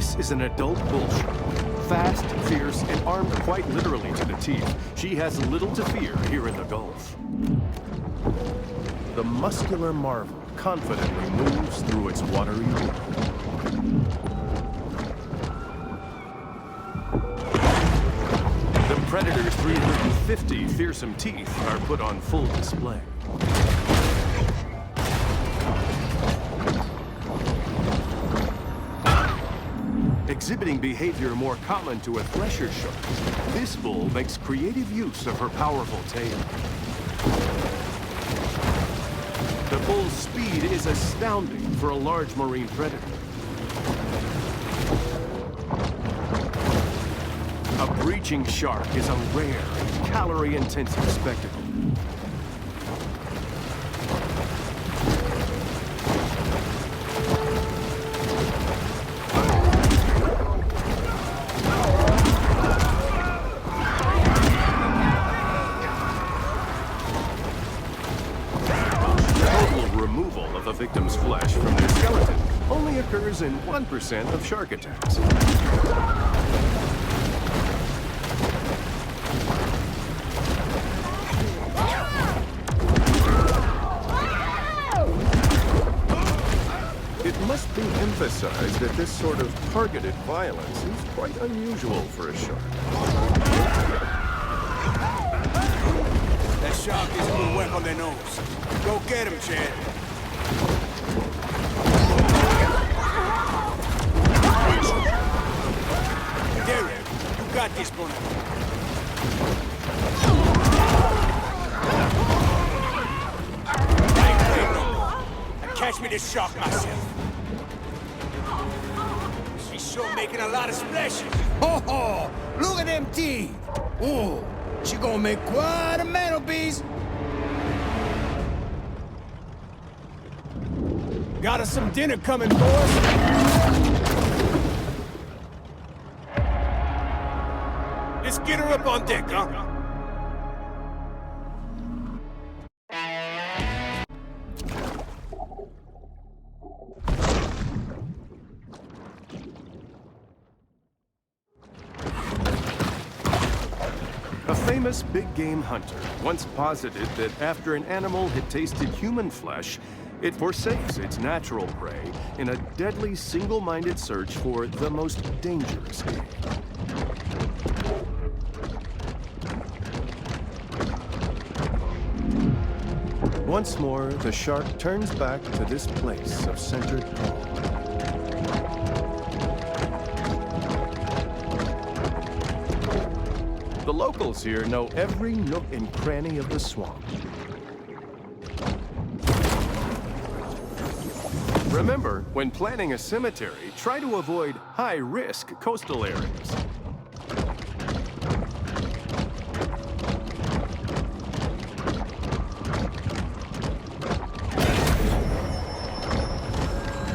This is an adult bull shark. Fast, fierce, and armed quite literally to the teeth. She has little to fear here in the Gulf. The muscular marvel confidently moves through its watery world. The Predator's 350 fearsome teeth are put on full display. Exhibiting behavior more common to a thresher shark, this bull makes creative use of her powerful tail. The bull's speed is astounding for a large marine predator. A breaching shark is a rare, calorie-intensive spectacle. The victim's flesh from their skeleton only occurs in 1% of shark attacks. It must be emphasized that this sort of targeted violence is quite unusual for a shark. That shark is a little wet on their nose. Go get him, Chad. Derek, you got this, Bono. I ain't playing no more. I catch me this shark myself. She's sure making a lot of splashes. Ho ho! Look at them teeth! Ooh, she gonna make quite a mantelpiece. Got us some dinner coming, boys. Let's get her up on deck, huh? A famous big game hunter once posited that after an animal had tasted human flesh, it forsakes its natural prey in a deadly single-minded search for the most dangerous game. Once more, the shark turns back to this place of centered calm. The locals here know every nook and cranny of the swamp. Remember, when planning a cemetery, try to avoid high-risk coastal areas.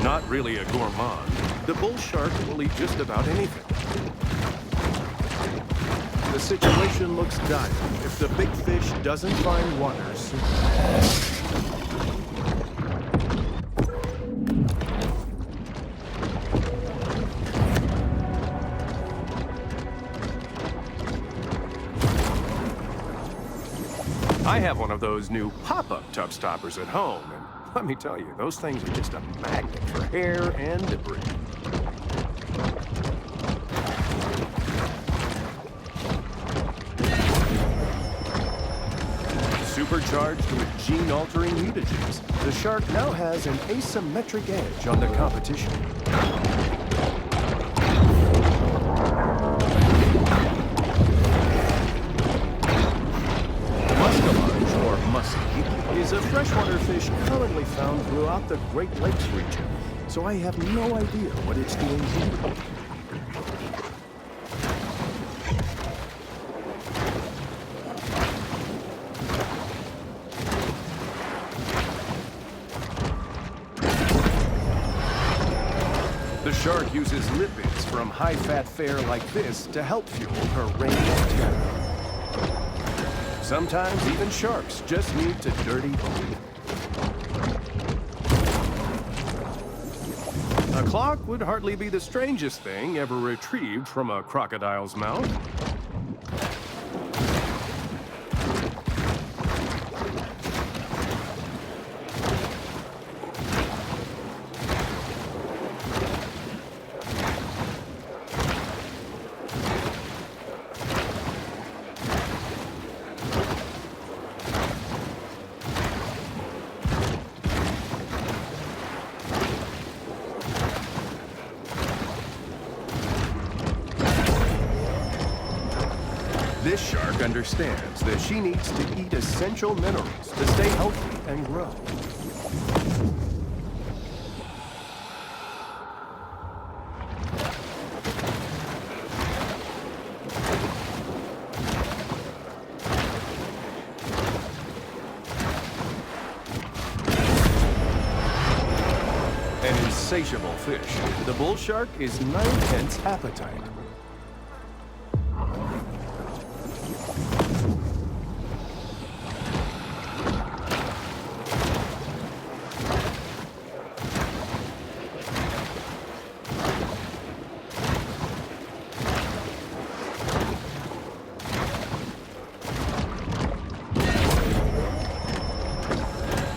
Not really a gourmand, the bull shark will eat just about anything. The situation looks dire if the big fish doesn't find water soon. I have one of those new pop-up tub stoppers at home, and let me tell you, those things are just a magnet for hair and debris. Supercharged with gene-altering mutagens, the shark now has an asymmetric edge on the competition. Is a freshwater fish commonly found throughout the Great Lakes region, so I have no idea what it's doing here. The shark uses lipids from high-fat fare like this to help fuel her reign of terror. Sometimes even sharks just need to dirty bone. A clock would hardly be the strangest thing ever retrieved from a crocodile's mouth. This shark understands that she needs to eat essential minerals to stay healthy and grow. An insatiable fish, the bull shark is 9/10 appetite.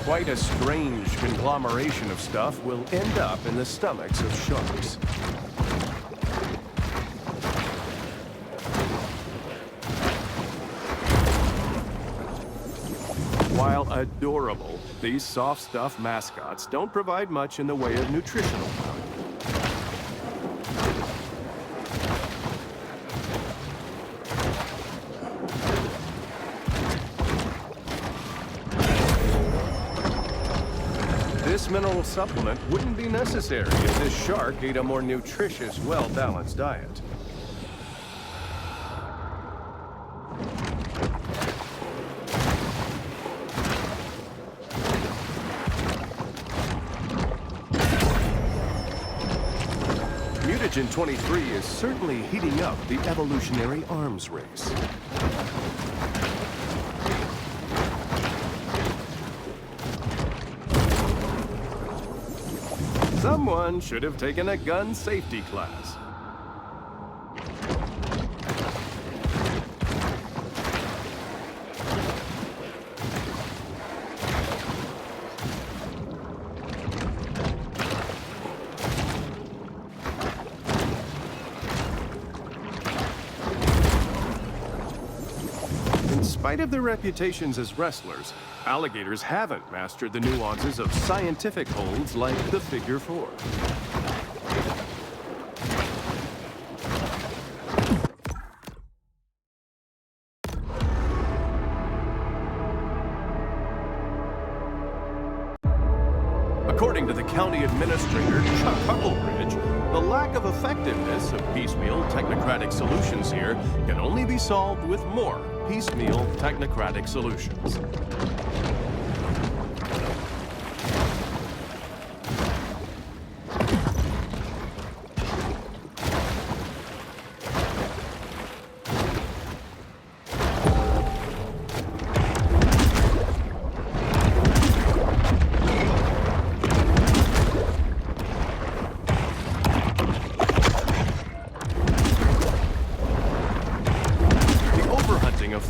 Quite a strange conglomeration of stuff will end up in the stomachs of sharks. While adorable, these soft stuff mascots don't provide much in the way of nutritional value. This mineral supplement wouldn't be necessary if this shark ate a more nutritious, well-balanced diet. Mutagen 23 is certainly heating up the evolutionary arms race. Someone should have taken a gun safety class. In spite of their reputations as wrestlers, alligators haven't mastered the nuances of scientific holds like the figure 4. According to the county administrator, Chuck Huckleberry, the lack of effectiveness of piecemeal technocratic solutions here can only be solved with more piecemeal technocratic solutions.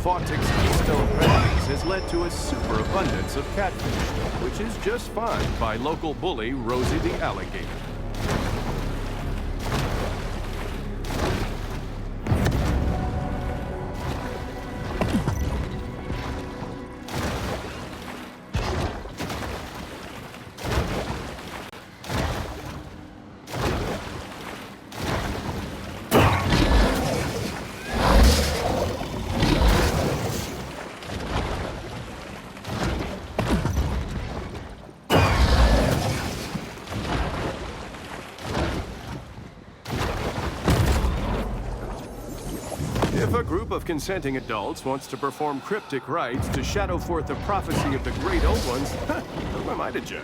Fawtick's keystone predators has led to a superabundance of catfish, which is just fine by local bully Rosie the alligator. If a group of consenting adults wants to perform cryptic rites to shadow forth the prophecy of the great old ones, who am I to judge?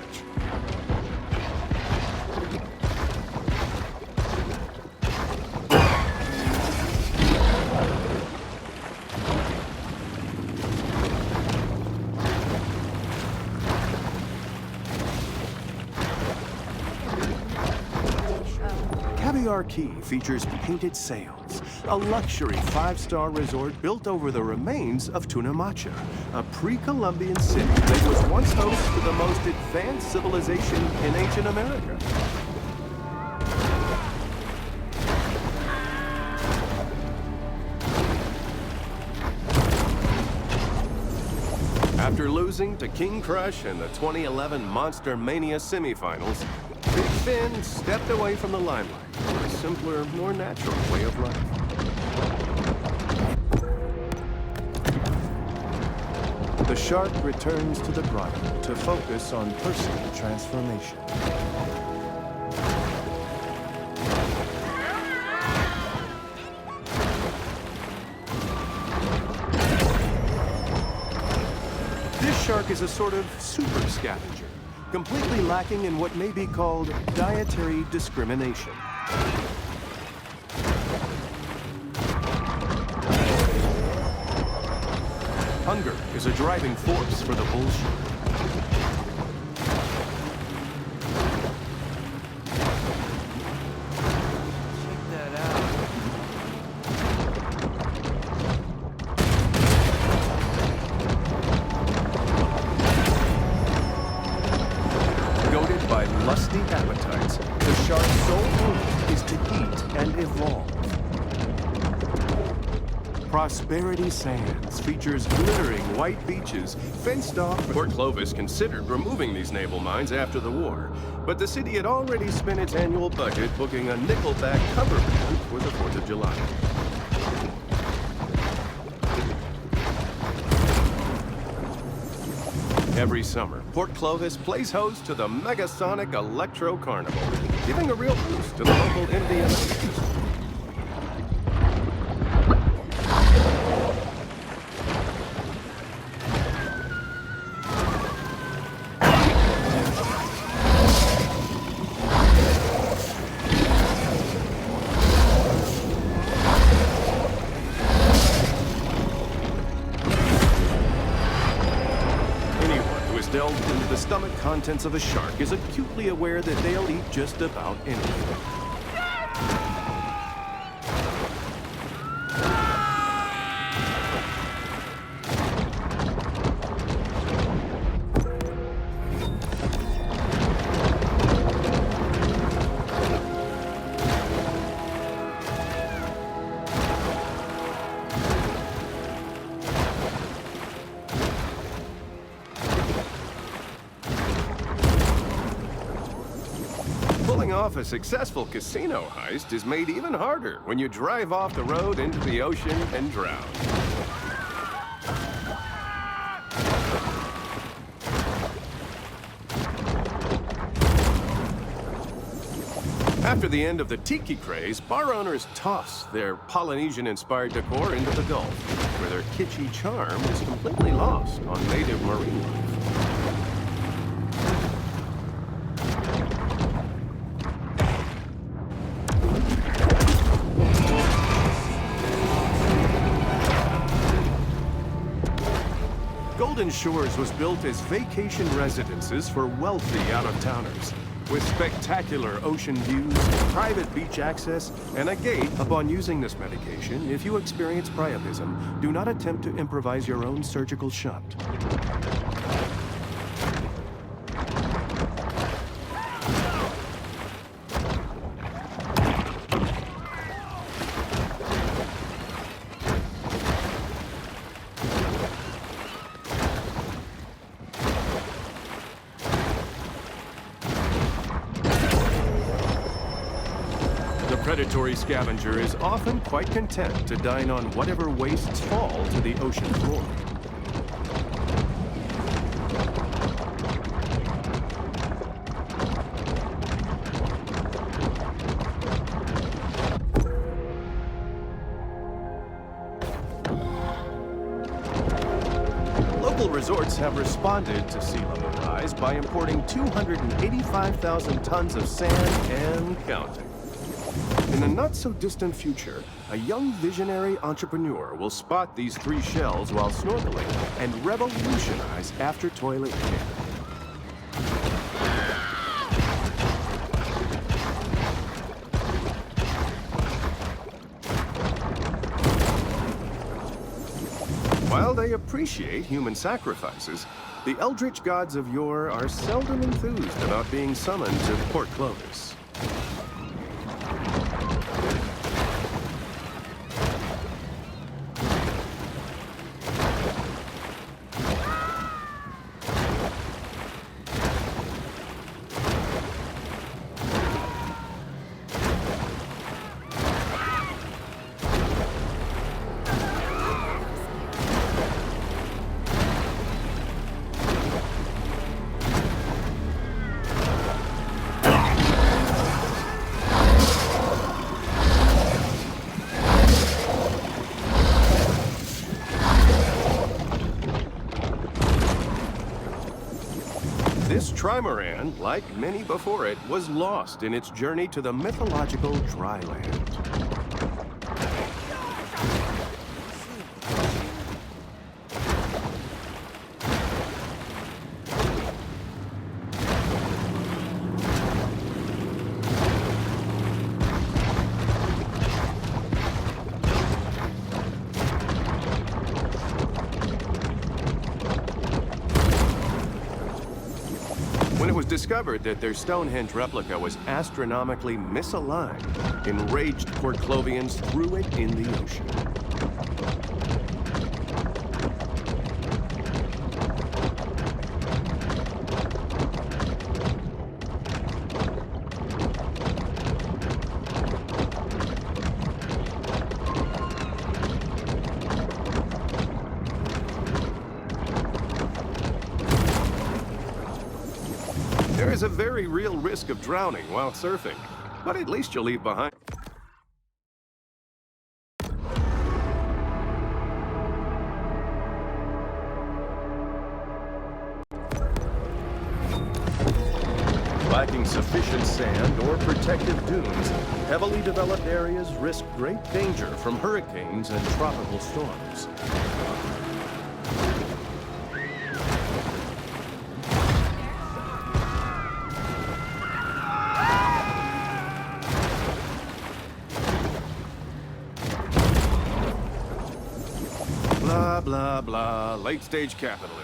Star Key features Painted Sails, a luxury 5-star resort built over the remains of Tunamacha, a pre-Columbian city that was once host to the most advanced civilization in ancient America. After losing to King Crush in the 2011 Monster Mania semifinals, Big Finn stepped away from the limelight for a simpler, more natural way of life. The shark returns to the grotto to focus on personal transformation. This shark is a sort of super scavenger, completely lacking in what may be called dietary discrimination. Hunger is a driving force for the bull shark. Check that out. Goaded by lusty appetites, the shark's sole aim is to eat and evolve. Prosperity Sands features glittering white beaches fenced off. Port Clovis considered removing these naval mines after the war, but the city had already spent its annual budget booking a nickelback cover band for the 4th of July. Every summer, Port Clovis plays host to the Megasonic Electro Carnival, giving a real boost to the local Indian. Delved into the stomach contents of a shark is acutely aware that they'll eat just about anything. Pulling off a successful casino heist is made even harder when you drive off the road into the ocean and drown. After the end of the tiki craze, bar owners toss their Polynesian-inspired decor into the Gulf, where their kitschy charm is completely lost on native marine life. Golden Shores was built as vacation residences for wealthy out-of-towners, with spectacular ocean views, private beach access, and a gate. Upon using this medication, if you experience priapism, do not attempt to improvise your own surgical shunt. The predatory scavenger is often quite content to dine on whatever wastes fall to the ocean floor. Local resorts have responded to sea level rise by importing 285,000 tons of sand and counting. In a not-so-distant future, a young visionary entrepreneur will spot these 3 shells while snorkeling and revolutionize after-toilet care. they appreciate human sacrifices, the eldritch gods of yore are seldom enthused about being summoned to Port Clovis. This trimaran, like many before it, was lost in its journey to the mythological dry land. When it was discovered that their Stonehenge replica was astronomically misaligned, enraged Port Clovians threw it in the ocean. There is a very real risk of drowning while surfing, but at least you'll leave behind. Lacking sufficient sand or protective dunes, heavily developed areas risk great danger from hurricanes and tropical storms. Blah, blah, blah. Late-stage capitalism.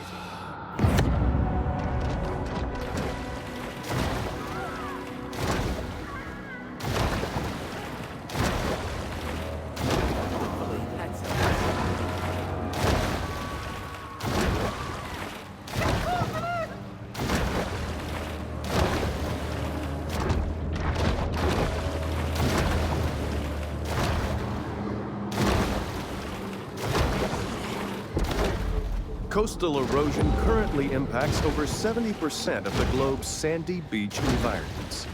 Coastal erosion currently impacts over 70% of the globe's sandy beach environments.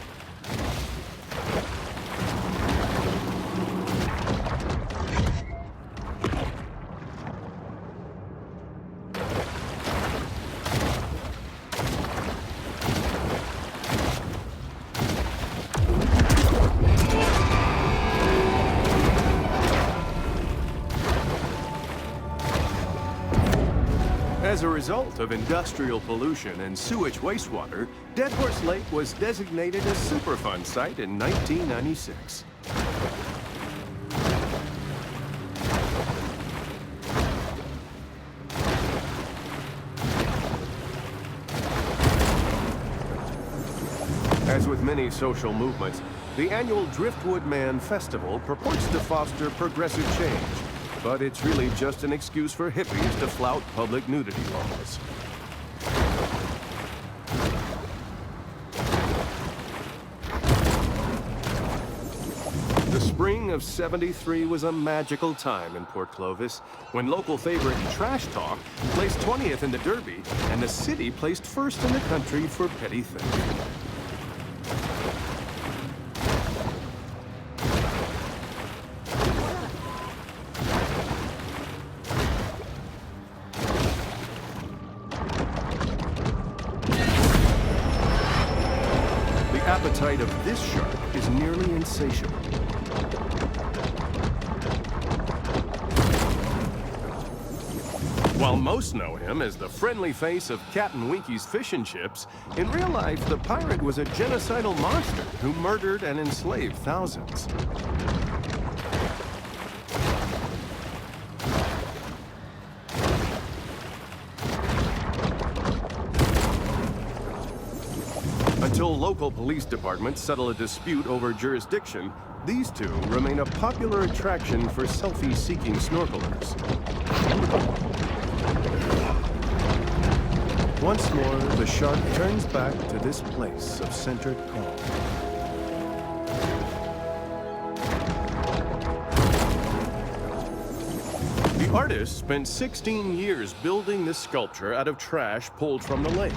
As a result of industrial pollution and sewage wastewater, Dead Horse Lake was designated a Superfund site in 1996. As with many social movements, the annual Driftwood Man Festival purports to foster progressive change. But it's really just an excuse for hippies to flout public nudity laws. The spring of '73 was a magical time in Port Clovis, when local favorite Trash Talk placed 20th in the Derby, and the city placed first in the country for petty theft. The appetite of this shark is nearly insatiable. While most know him as the friendly face of Captain Winky's Fish and Chips, in real life, the pirate was a genocidal monster who murdered and enslaved thousands. Until local police departments settle a dispute over jurisdiction, these two remain a popular attraction for selfie-seeking snorkelers. Once more, the shark turns back to this place of centered calm. The artist spent 16 years building this sculpture out of trash pulled from the lake,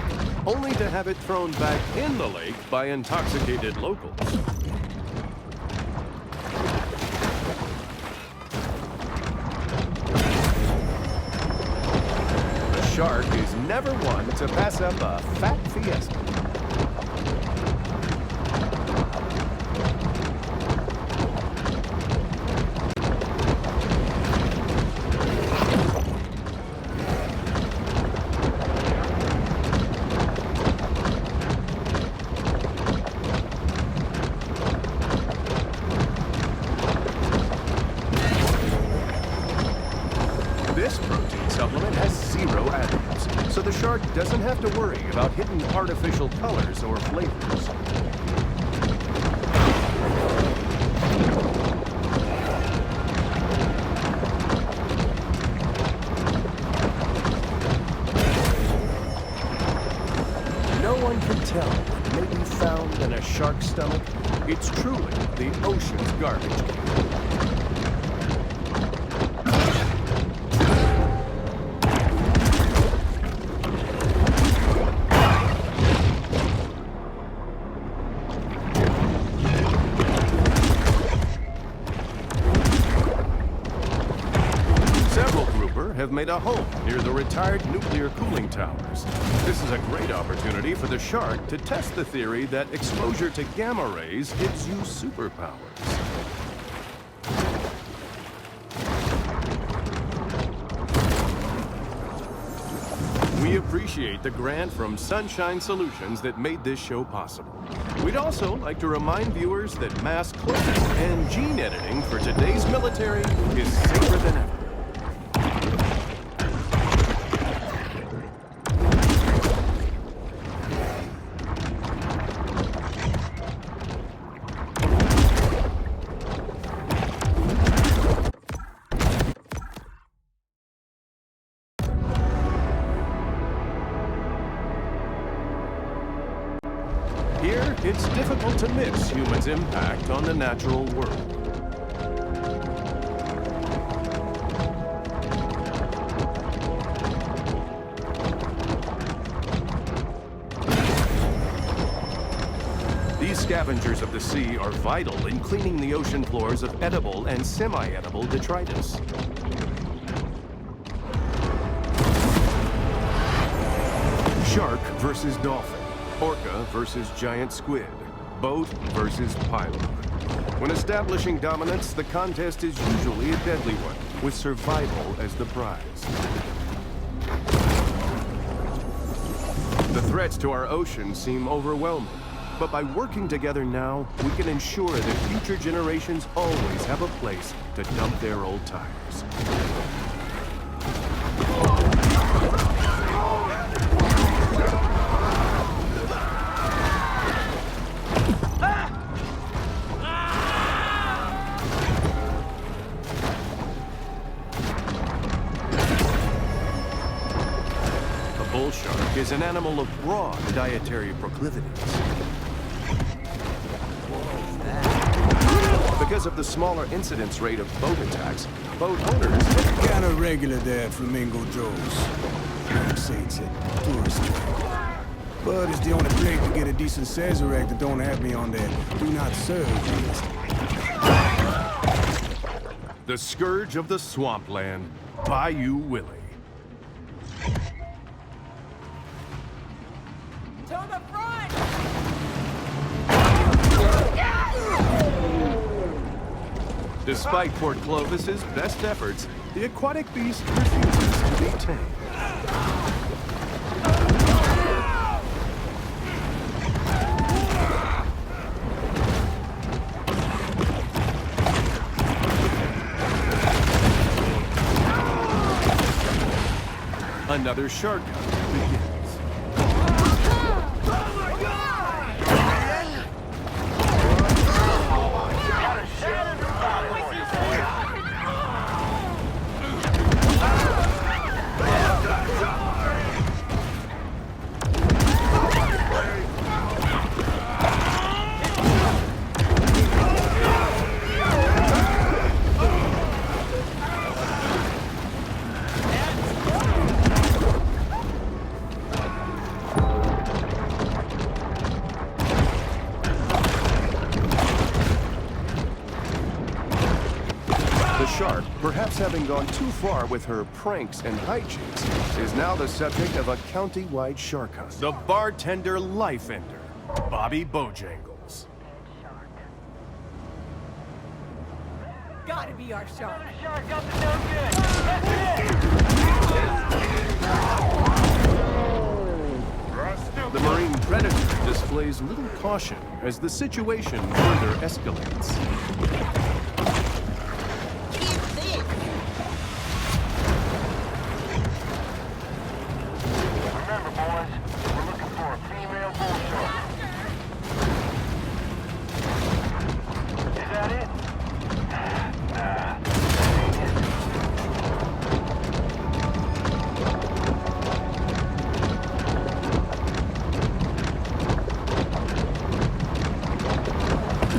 only to have it thrown back in the lake by intoxicated locals. The shark is never one to pass up a fat fiesta. This protein supplement has 0 additives, so the shark doesn't have to worry about hidden artificial colors or flavors. No one can tell what may be found in a shark's stomach. It's truly the ocean's garbage can. Have made a home near the retired nuclear cooling towers. This is a great opportunity for the shark to test the theory that exposure to gamma rays gives you superpowers. We appreciate the grant from Sunshine Solutions that made this show possible. We'd also like to remind viewers that mass clothing and gene editing for today's military is safer than ever. Here, it's difficult to miss humans' impact on the natural world. These scavengers of the sea are vital in cleaning the ocean floors of edible and semi-edible detritus. Shark versus dolphin. Orca versus giant squid. Boat versus pylon. When establishing dominance, the contest is usually a deadly one, with survival as the prize. The threats to our ocean seem overwhelming, but by working together now, we can ensure that future generations always have a place to dump their old tires. Bull shark is an animal of broad dietary proclivities. Because of the smaller incidence rate of boat attacks, boat owners... Kind of regular there at Flamingo Joe's. I'd say it's a tourist trap. But it's the only place to get a decent Sazerac that don't have me on their do not serve list. The scourge of the swampland, Bayou Willie. To the front! Despite Port Clovis's best efforts, the aquatic beast refuses to be tamed. Another shark hunt begins. having gone too far with her pranks and hijinks, is now the subject of a county-wide shark hunt. The bartender life ender, Bobby Bojangles. Gotta be our shark. Shark got the no good. That's The Marine Predator displays little caution as the situation further escalates. Remember, boys, we're looking for a female bull shark. Is that it?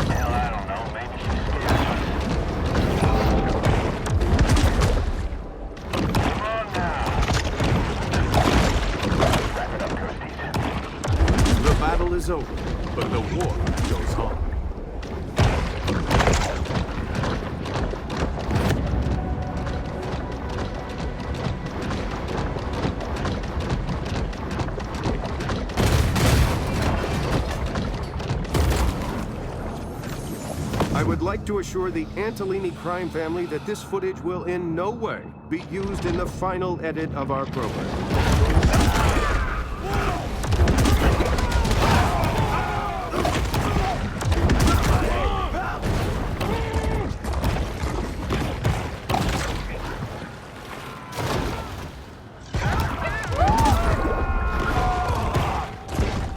Hell, I don't know. Maybe she's scared. Come on now. Wrap it up, Ghosties. The battle is over, but the war goes on. I would like to assure the Antolini crime family that this footage will in no way be used in the final edit of our program.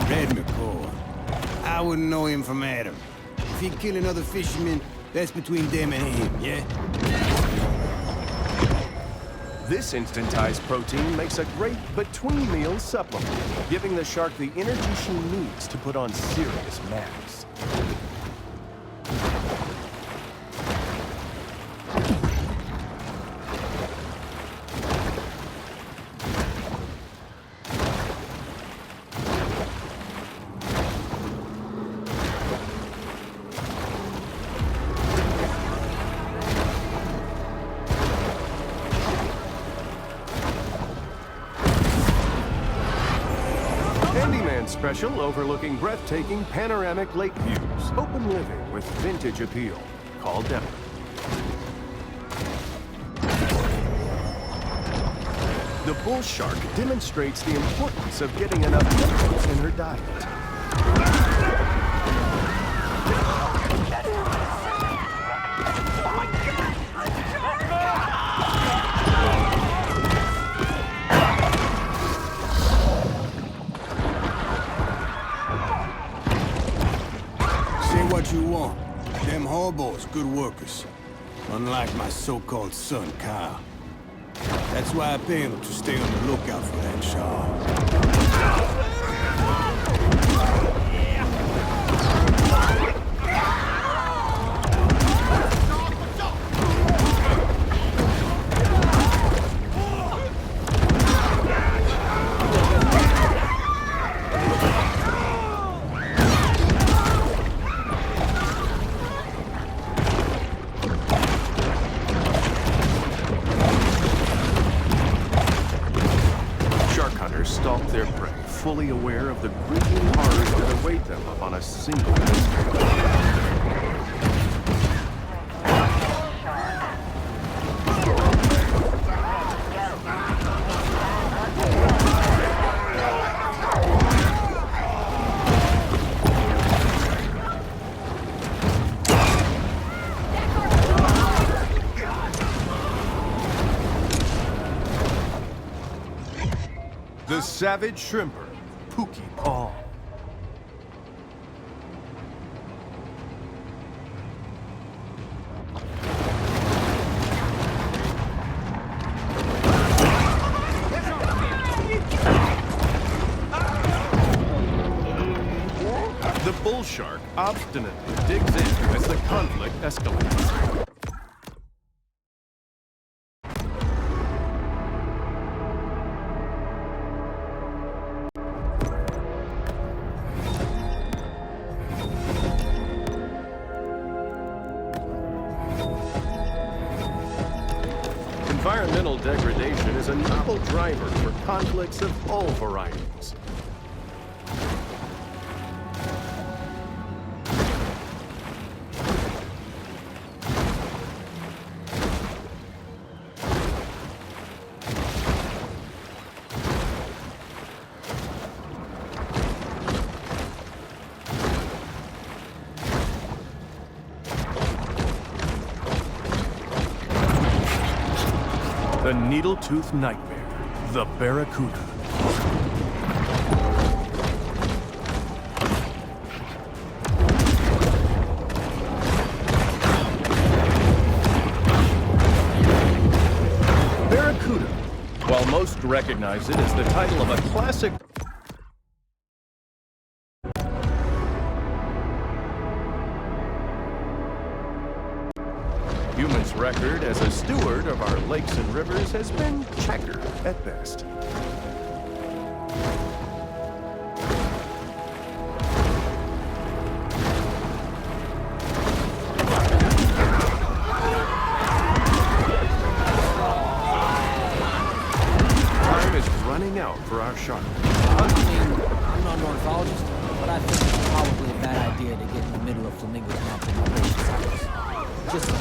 Red McCall. I wouldn't know him from Adam. If he kill another fisherman, that's between them and him, yeah? This instantized protein makes a great between-meal supplement, giving the shark the energy she needs to put on serious mass. Handyman special overlooking breathtaking panoramic lake views. Open living with vintage appeal. Call Deborah. The bull shark demonstrates the importance of getting enough minerals in her diet. Say what you want. Them hobos, good workers. Unlike my so-called son, Kyle. That's why I pay him to stay on the lookout for that shark. Stalk their prey, fully aware of the grisly horrors that await them upon a single mistake. The savage shrimper, Pookie Paul. The bull shark obstinately digs in as the conflict escalates. degradation is a novel driver for conflicts of all varieties. The needle-toothed nightmare, the Barracuda. Barracuda, while most recognize it as the title of a classic Human's record as a steward of our lakes and rivers has been checkered at best. Time is running out for our shark. I mean, I'm not an ornithologist, but I think it's probably a bad idea to get in the middle of flamingos mountain migration cycles. Just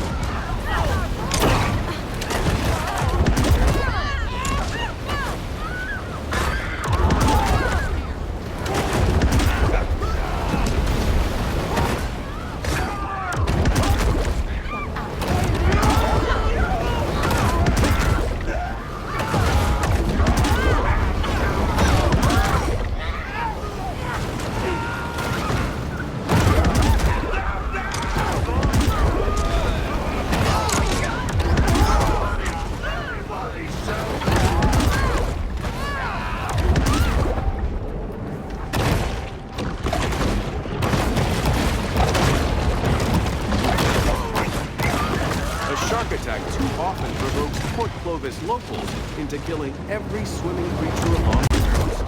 attack too often provokes Port Clovis locals into killing every swimming creature along the coast.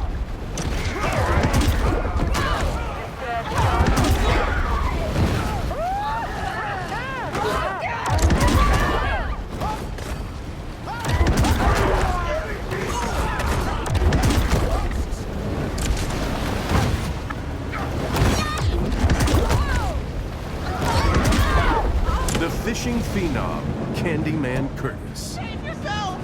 The fishing phenom, Candyman Curtis. Save yourself!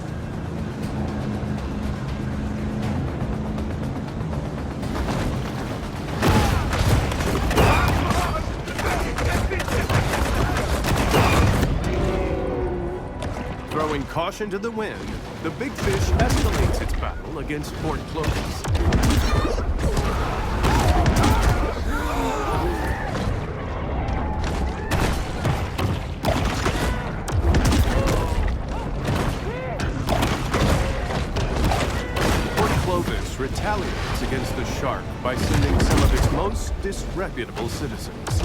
Throwing caution to the wind, the big fish escalates its battle against Port Clovis. Retaliates against the shark by sending some of its most disreputable citizens.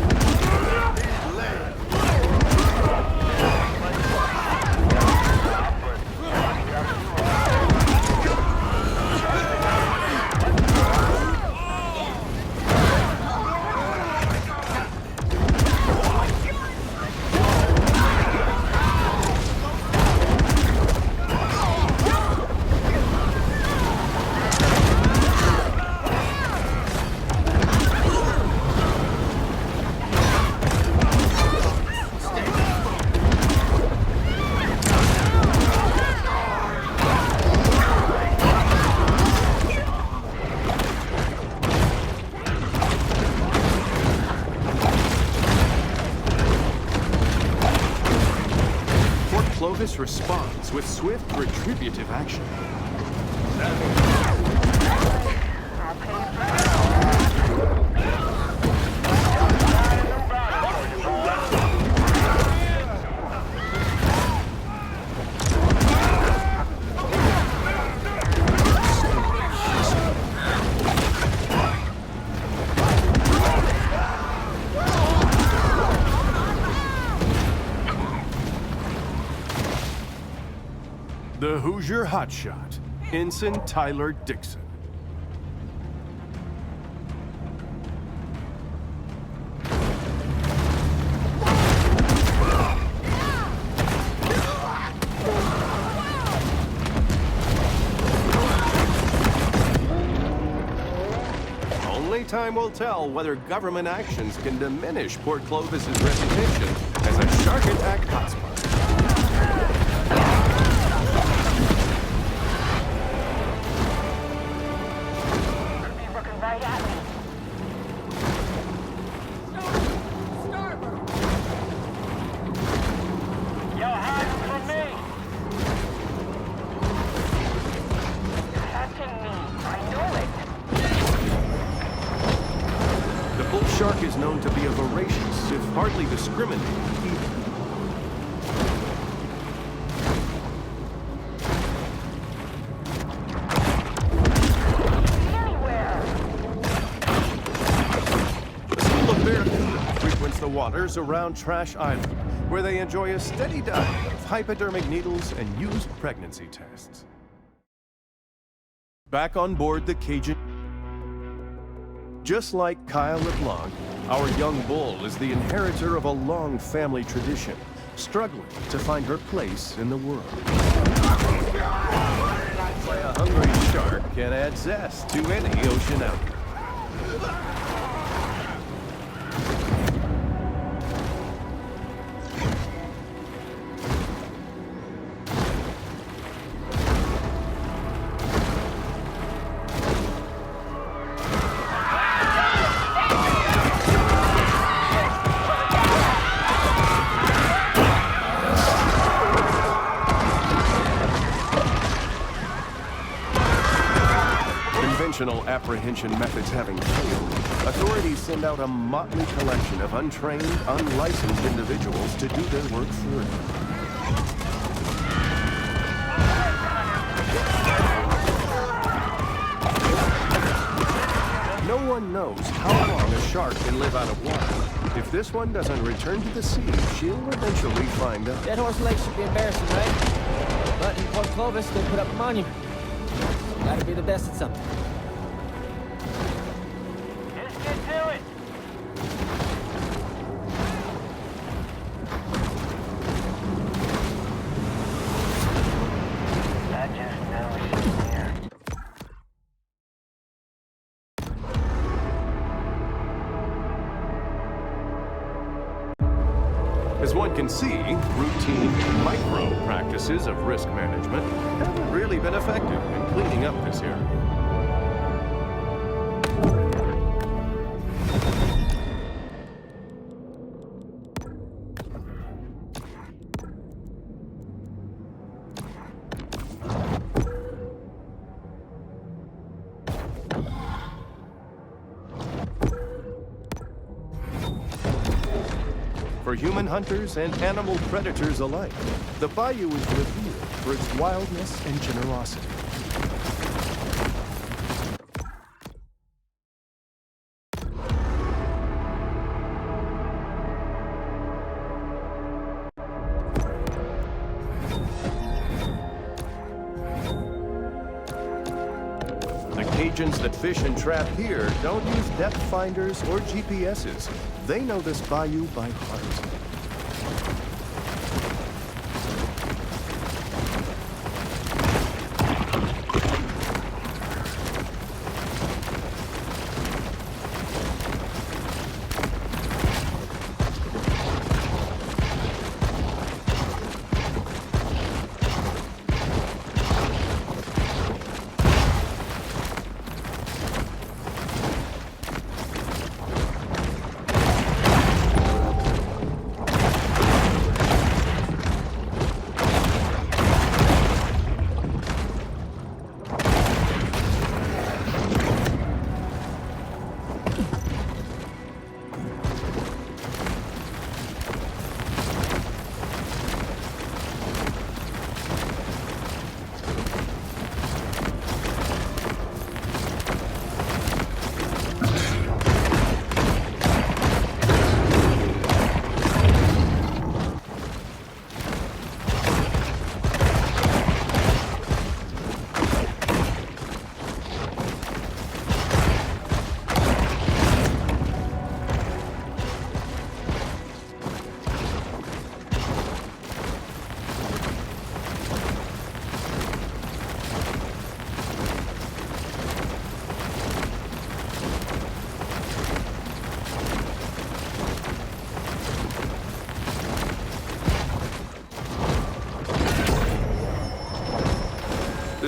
Clovis responds with swift, retributive action. The Hoosier hotshot, Ensign Tyler Dixon. Only time will tell whether government actions can diminish Port Clovis's reputation as a shark attack hotspot. He's looking right at me. Starboard! You're hiding from me! You're hunting me. I know it. The bull shark is known to be a voracious, if hardly discriminating, eater. Anywhere! The school of barracuda frequents the waters around Trash Island, where they enjoy a steady diet of hypodermic needles and used pregnancy tests. Back on board the Cajun. Just like Kyle LeBlanc, our young bull is the inheritor of a long family tradition, struggling to find her place in the world. A hungry shark can add zest to any ocean outlet. Conventional apprehension methods having failed, authorities send out a motley collection of untrained, unlicensed individuals to do their work for them. No one knows how long a shark can live out of water. If this one doesn't return to the sea, she'll eventually find out. Dead Horse Lake should be embarrassing, right? But in Port Clovis, they put up a monument. Gotta be the best at something. Let's get to it! I just know she's here. As one can see, routine, micro practices of risk management haven't really been effective in cleaning up this area. For human hunters and animal predators alike, the bayou is revered for its wildness and generosity. The Cajuns that fish and trap here don't use depth finders or GPSs. They know this bayou by heart.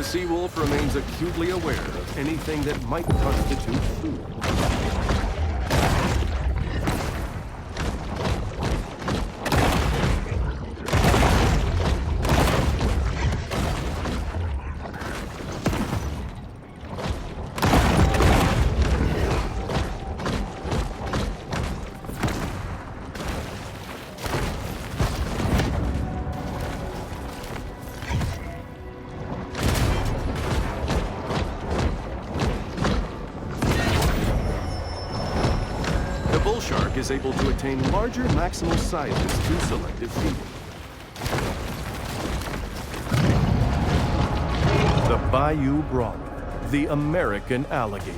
sea wolf remains acutely aware of anything that might constitute food. Shark is able to attain larger maximal sizes through selective feeding. The Bayou Brawler, the American alligator.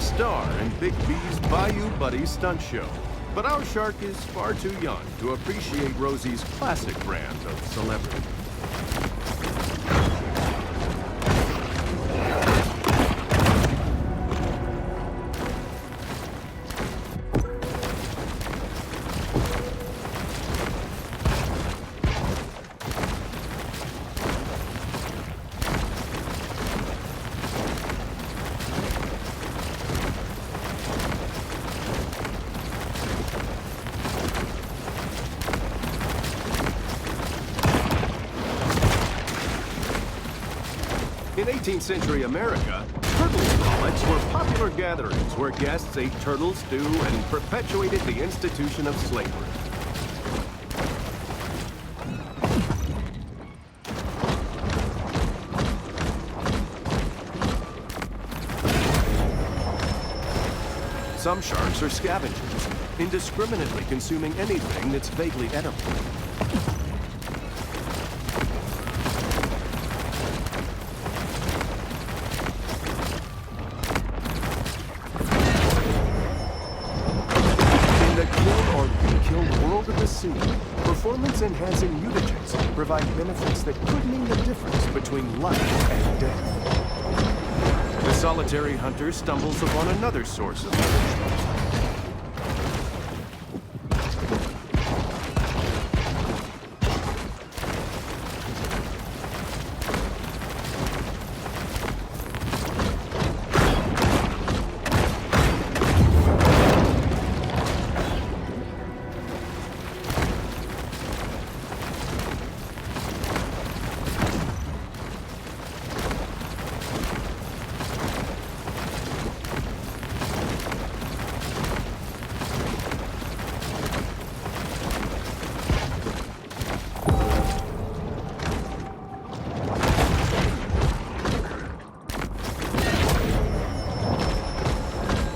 Star in Big B's Bayou Buddy stunt show. But our shark is far too young to appreciate Rosie's classic brand of celebrity. In 18th century America, turtle frolics were popular gatherings where guests ate turtle stew and perpetuated the institution of slavery. Some sharks are scavengers, indiscriminately consuming anything that's vaguely edible. Performance-enhancing mutagens provide benefits that could mean the difference between life and death. The solitary hunter stumbles upon another source of nutrition.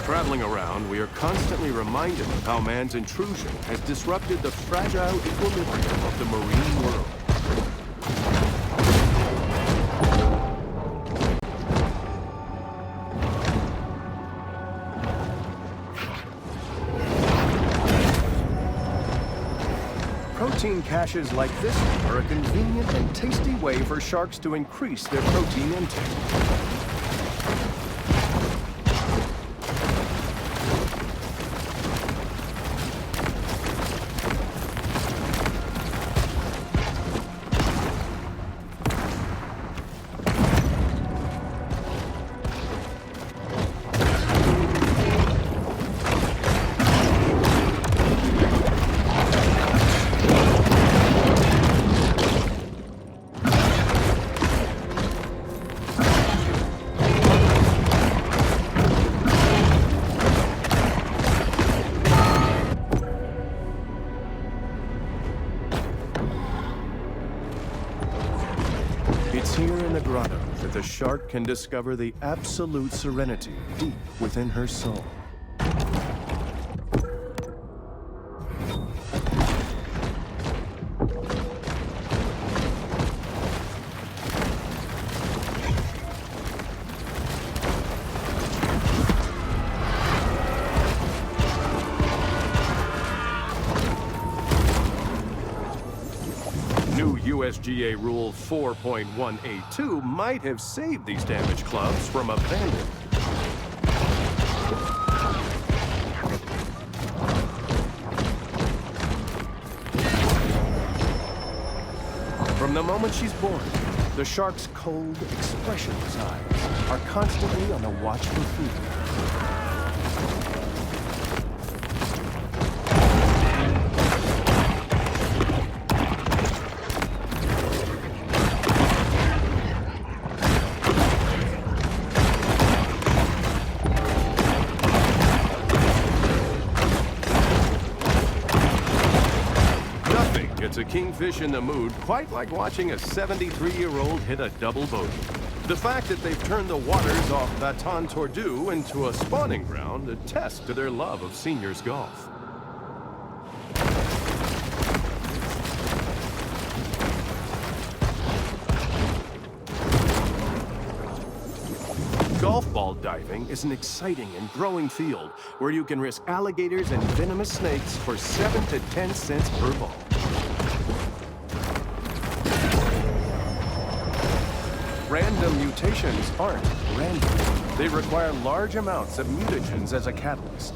Traveling around, we are constantly reminded of how man's intrusion has disrupted the fragile equilibrium of the marine world. Protein caches like this one are a convenient and tasty way for sharks to increase their protein intake. that the shark can discover the absolute serenity deep within her soul. New USGA Rule 4.182 might have saved these damaged clubs from abandonment. From the moment she's born, the shark's cold, expressionless eyes are constantly on the watch for food. It's a kingfish in the mood, quite like watching a 73-year-old hit a double bogey. The fact that they've turned the waters off Baton Tordu into a spawning ground attests to their love of seniors golf. Golf ball diving is an exciting and growing field where you can risk alligators and venomous snakes for 7 to 10 cents per ball. Random mutations aren't random. They require large amounts of mutagens as a catalyst.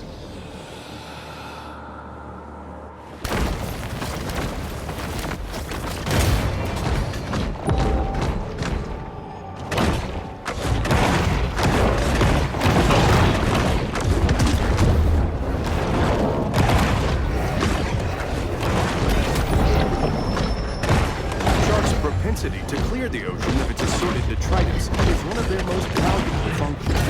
To clear the ocean of its assorted detritus is one of their most valuable functions.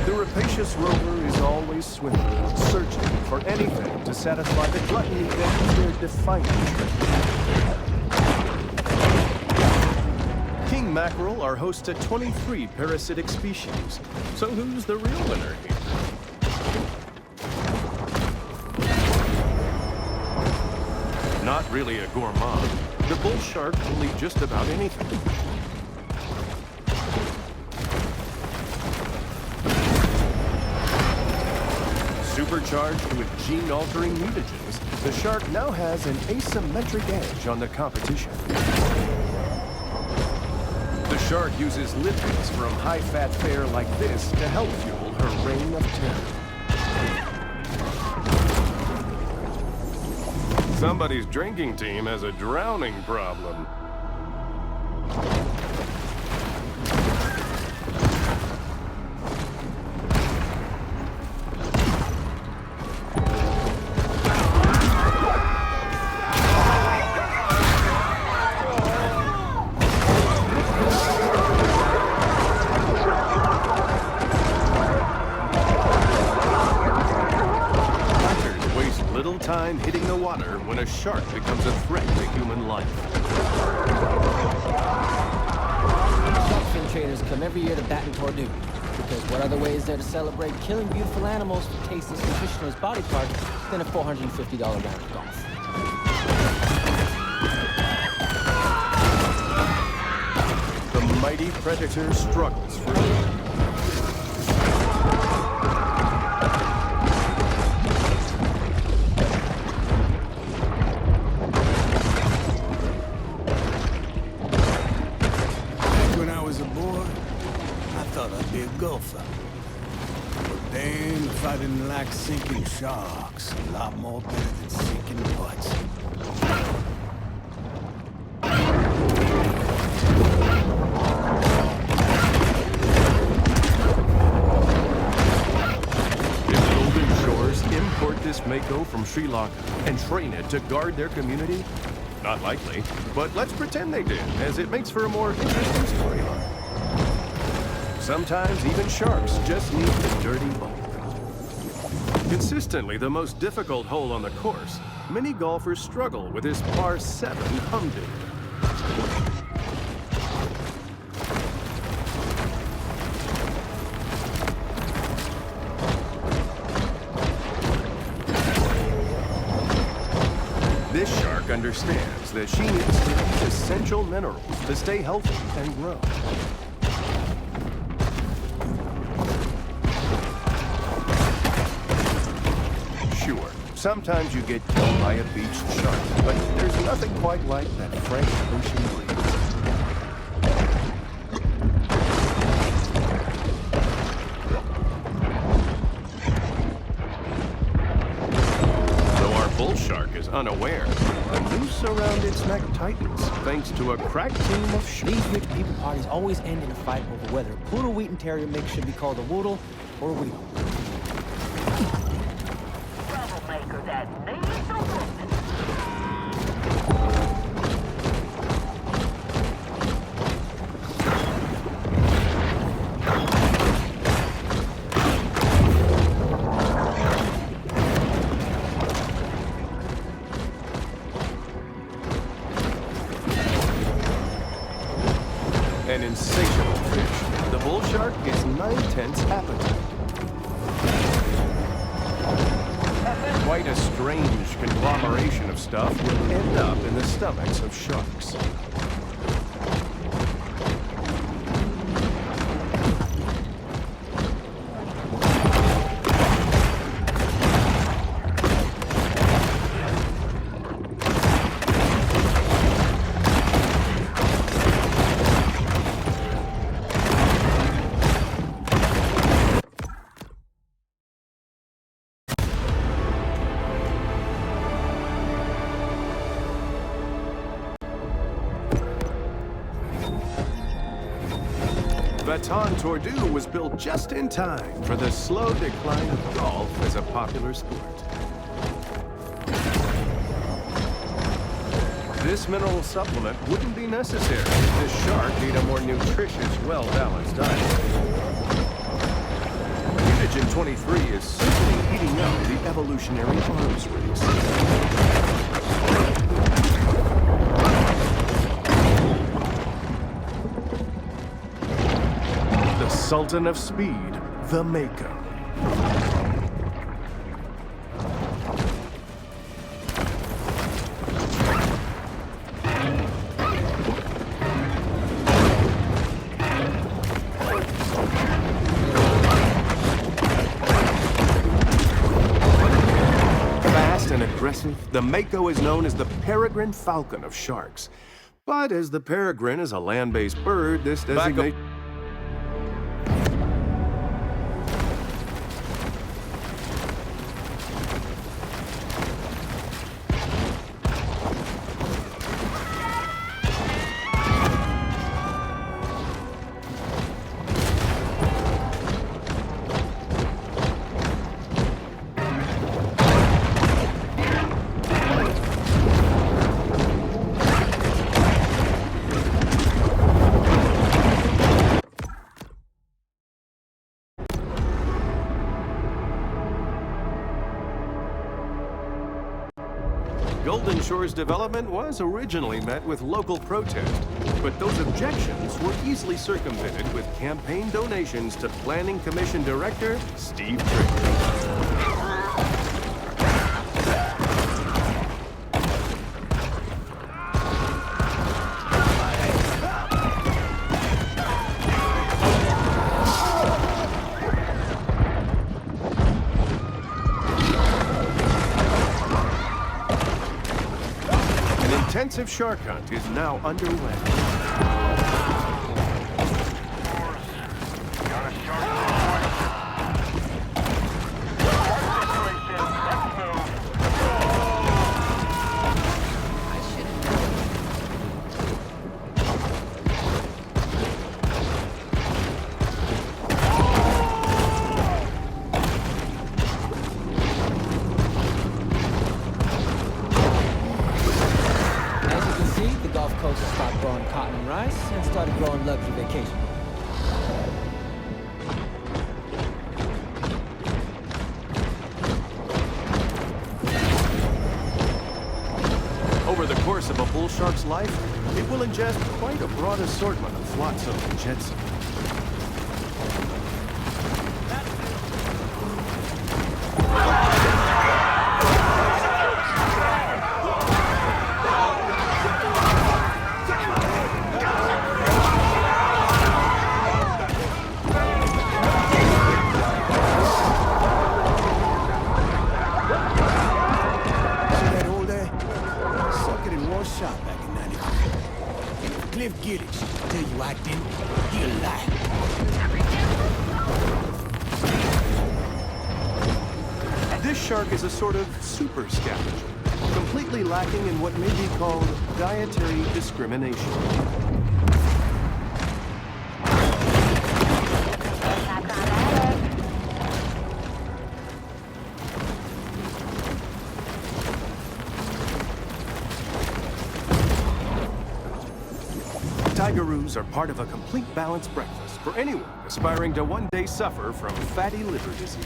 The rapacious rover is always swimming, searching for anything to satisfy the gluttony that is their defining trait. King mackerel are host to 23 parasitic species. So who's the real winner here? Not really a gourmand, the bull shark will eat just about anything. Supercharged with gene-altering mutagens, the shark now has an asymmetric edge on the competition. The shark uses lipids from high-fat fare like this to help fuel her reign of terror. Somebody's drinking team has a drowning problem. Time hitting the water when a shark becomes a threat to human life. Shark fin traders come every year to Baton Tordu, because what other way is there to celebrate killing beautiful animals for tasteless nutritionless body parts than a $450 round of golf? The mighty predator struggles for food. Be a golfer. But damn if I didn't like sinking sharks. A lot more better than sinking butts. If Golden Shores import this mako from Sri Lanka and train it to guard their community? Not likely, but let's pretend they did, as it makes for a more interesting storyline. Sometimes even sharks just need the dirty bulk. Consistently the most difficult hole on the course, many golfers struggle with this par 7 humdinger. understands that she needs to eat essential minerals to stay healthy and grow. Sure, sometimes you get killed by a beached shark, but there's nothing quite like that fresh ocean breeze. Bull shark is unaware. A noose around its neck tightens, thanks to a crack team of sharks. These rich people parties always end in a fight over whether a poodle Wheaton Terrier mix should be called a Woodle or a Weedle. Troublemaker that needs a woman. An insatiable fish, the bull shark is 9/10 appetite. Quite a strange conglomeration of stuff will end up in the stomachs of sharks. Baton Tordu was built just in time for the slow decline of golf as a popular sport. This mineral supplement wouldn't be necessary if this shark ate a more nutritious, well-balanced diet. Mutagen 23 is simply heating up the evolutionary arms race. Sultan of Speed, the Mako. Fast and aggressive, the Mako is known as the peregrine falcon of sharks. But as the peregrine is a land-based bird, this designation... Golden Shore's development was originally met with local protest, but those objections were easily circumvented with campaign donations to Planning Commission Director Steve Trigger. Intensive shark hunt is now underway. Stopped growing cotton and rice and started growing luxury vacation. Over the course of a bull shark's life, it will ingest quite a broad assortment of flotsam and jetsam. acting, you're lying. This shark is a sort of super scavenger, completely lacking in what may be called dietary discrimination. Tigeroos are part of a complete balanced breakfast for anyone aspiring to one day suffer from fatty liver disease.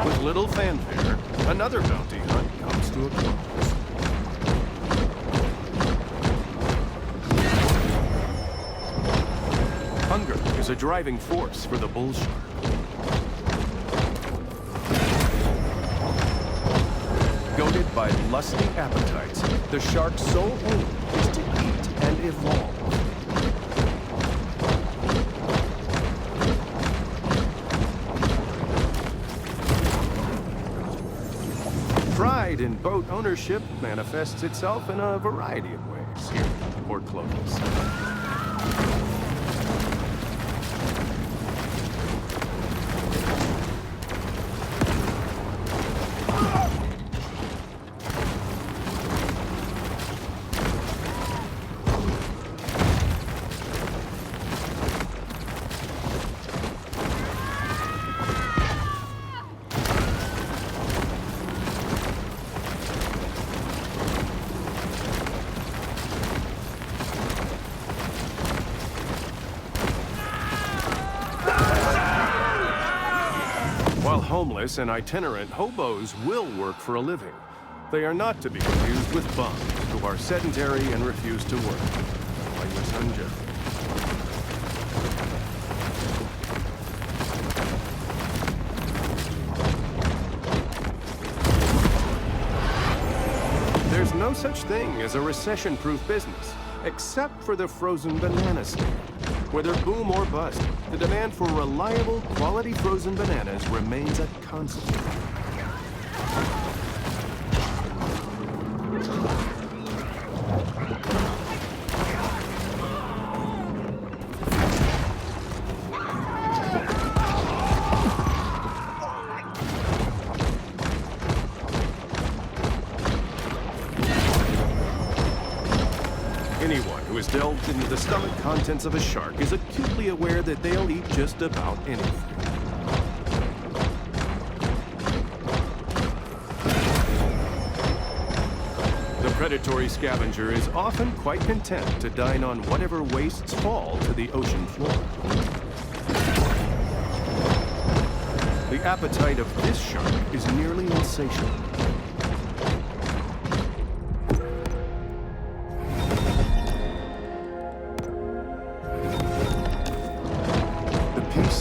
With little fanfare, another bounty hunt comes to a close. Hunger is a driving force for the bull shark. Goaded by lusty appetites, the shark's sole aim is to eat and evolve. Pride in boat ownership manifests itself in a variety of ways here in Port Clovis. While homeless and itinerant hobos will work for a living, they are not to be confused with bums who are sedentary and refuse to work. Like my son Jeff. There's no such thing as a recession-proof business, except for the frozen banana stand. Whether boom or bust, the demand for reliable, quality frozen bananas remains a constant. Anyone who has delved into the stomach contents of a shark is acutely aware that they'll eat just about anything. The predatory scavenger is often quite content to dine on whatever wastes fall to the ocean floor. The appetite of this shark is nearly insatiable.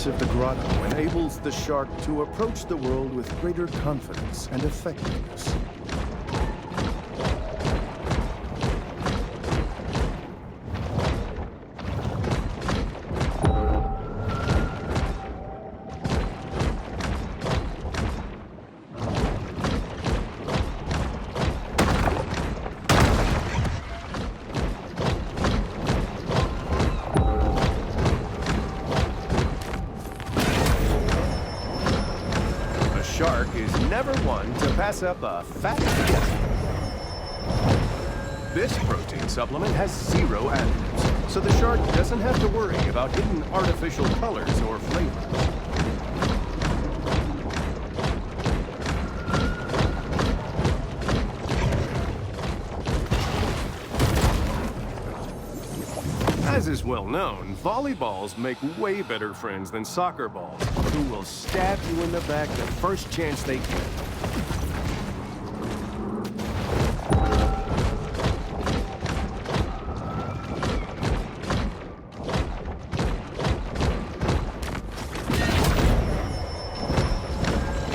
Of the grotto enables the shark to approach the world with greater confidence and effectiveness. Shark is never one to pass up a fat fiesta. This protein supplement has 0 additives, so the shark doesn't have to worry about hidden artificial colors or flavors. As is well known, volleyballs make way better friends than soccer balls, who will stab you in the back the first chance they get.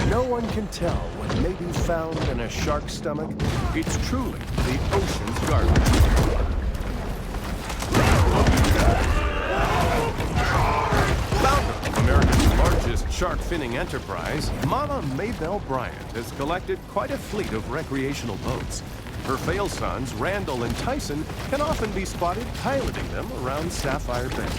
No one can tell what may be found in a shark's stomach. It's truly the ocean's garbage. America's largest shark finning enterprise, Mama Maybelle Bryant has collected quite a fleet of recreational boats. Her fail sons, Randall and Tyson, can often be spotted piloting them around Sapphire Bay.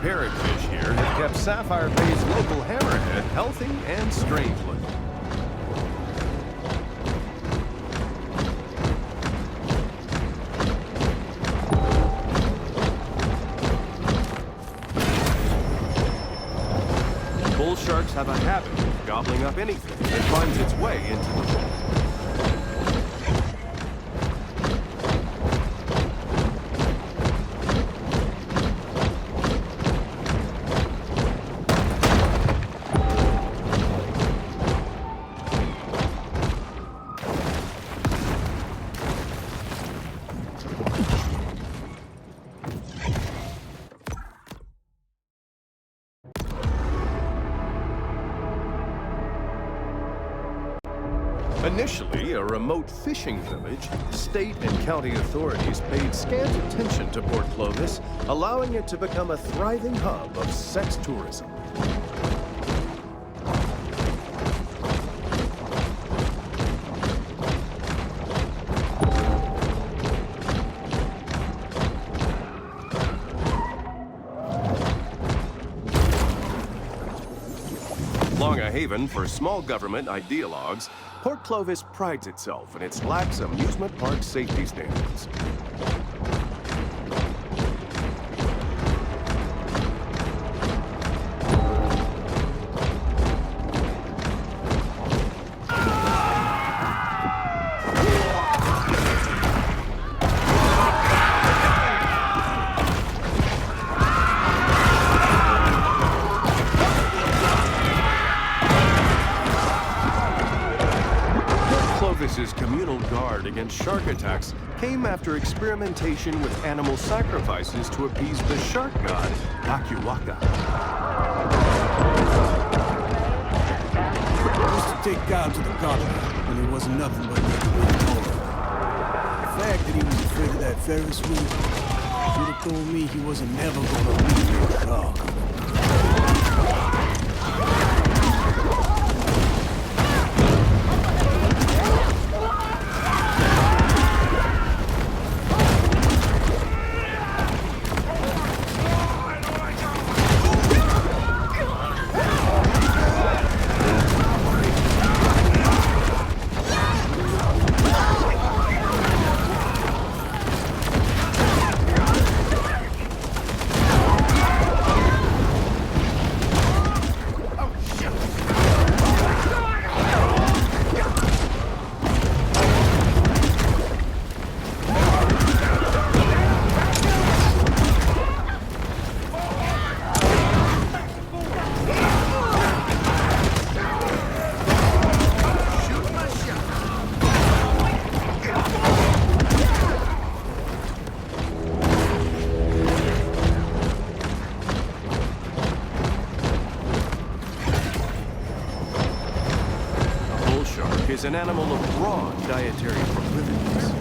Parrotfish here have kept Sapphire Bay's local hammerhead healthy and strange looking. Bull sharks have a habit of gobbling up anything that finds its way into the bowl. Initially a remote fishing village, state and county authorities paid scant attention to Port Clovis, allowing it to become a thriving hub of sex tourism. Long a haven for small government ideologues, Port Clovis prides itself in its lax amusement park safety standards. Clovis's communal guard against shark attacks came after experimentation with animal sacrifices to appease the shark god, Akiwaka. I used to take God to the cockpit when there wasn't nothing but the fact that he was afraid of that Ferris wheel would have told me he wasn't never gonna leave the shark. Is an animal of broad dietary proclivities.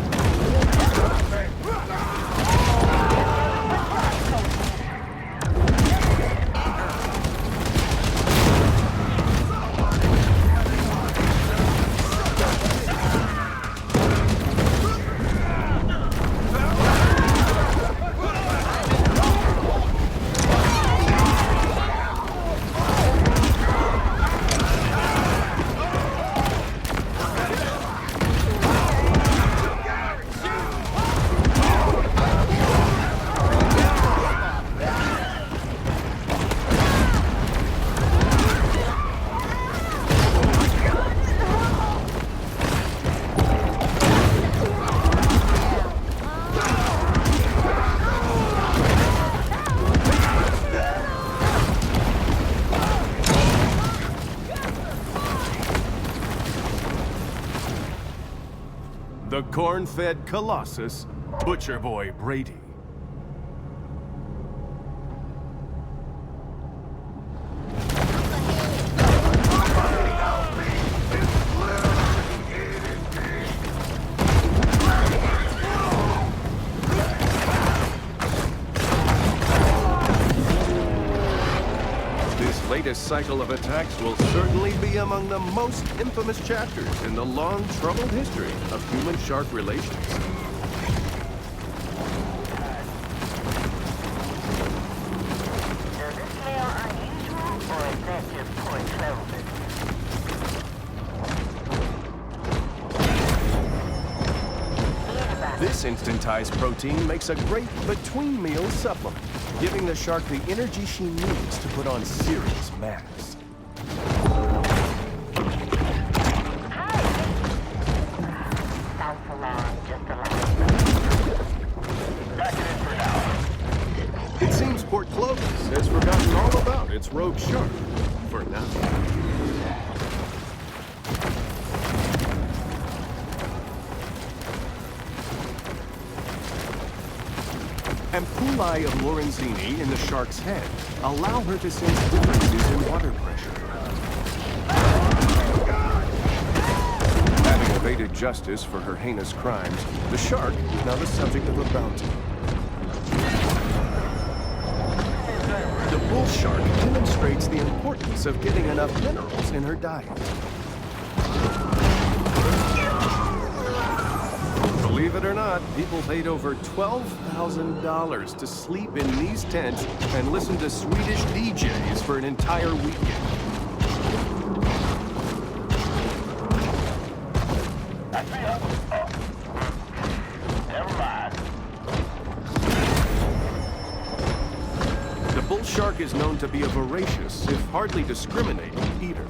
The corn-fed Colossus, Butcher Boy Brady. cycle of attacks will certainly be among the most infamous chapters in the long, troubled history of human-shark relations. Does this smell unusual, or is that just poor clothing? This instantized protein makes a great between-meal supplement, giving the shark the energy she needs to put on serious mass. South along, just along. It seems Port Clovis has forgotten all about its rogue shark, for now. Ampullae of Lorenzini in the shark's head allow her to sense differences in water pressure. Having evaded justice for her heinous crimes, the shark is now the subject of a bounty. The bull shark demonstrates the importance of getting enough minerals in her diet. Believe it or not, people paid over $12,000 to sleep in these tents and listen to Swedish DJs for an entire weekend. Never mind. The bull shark is known to be a voracious, if hardly discriminating, eater.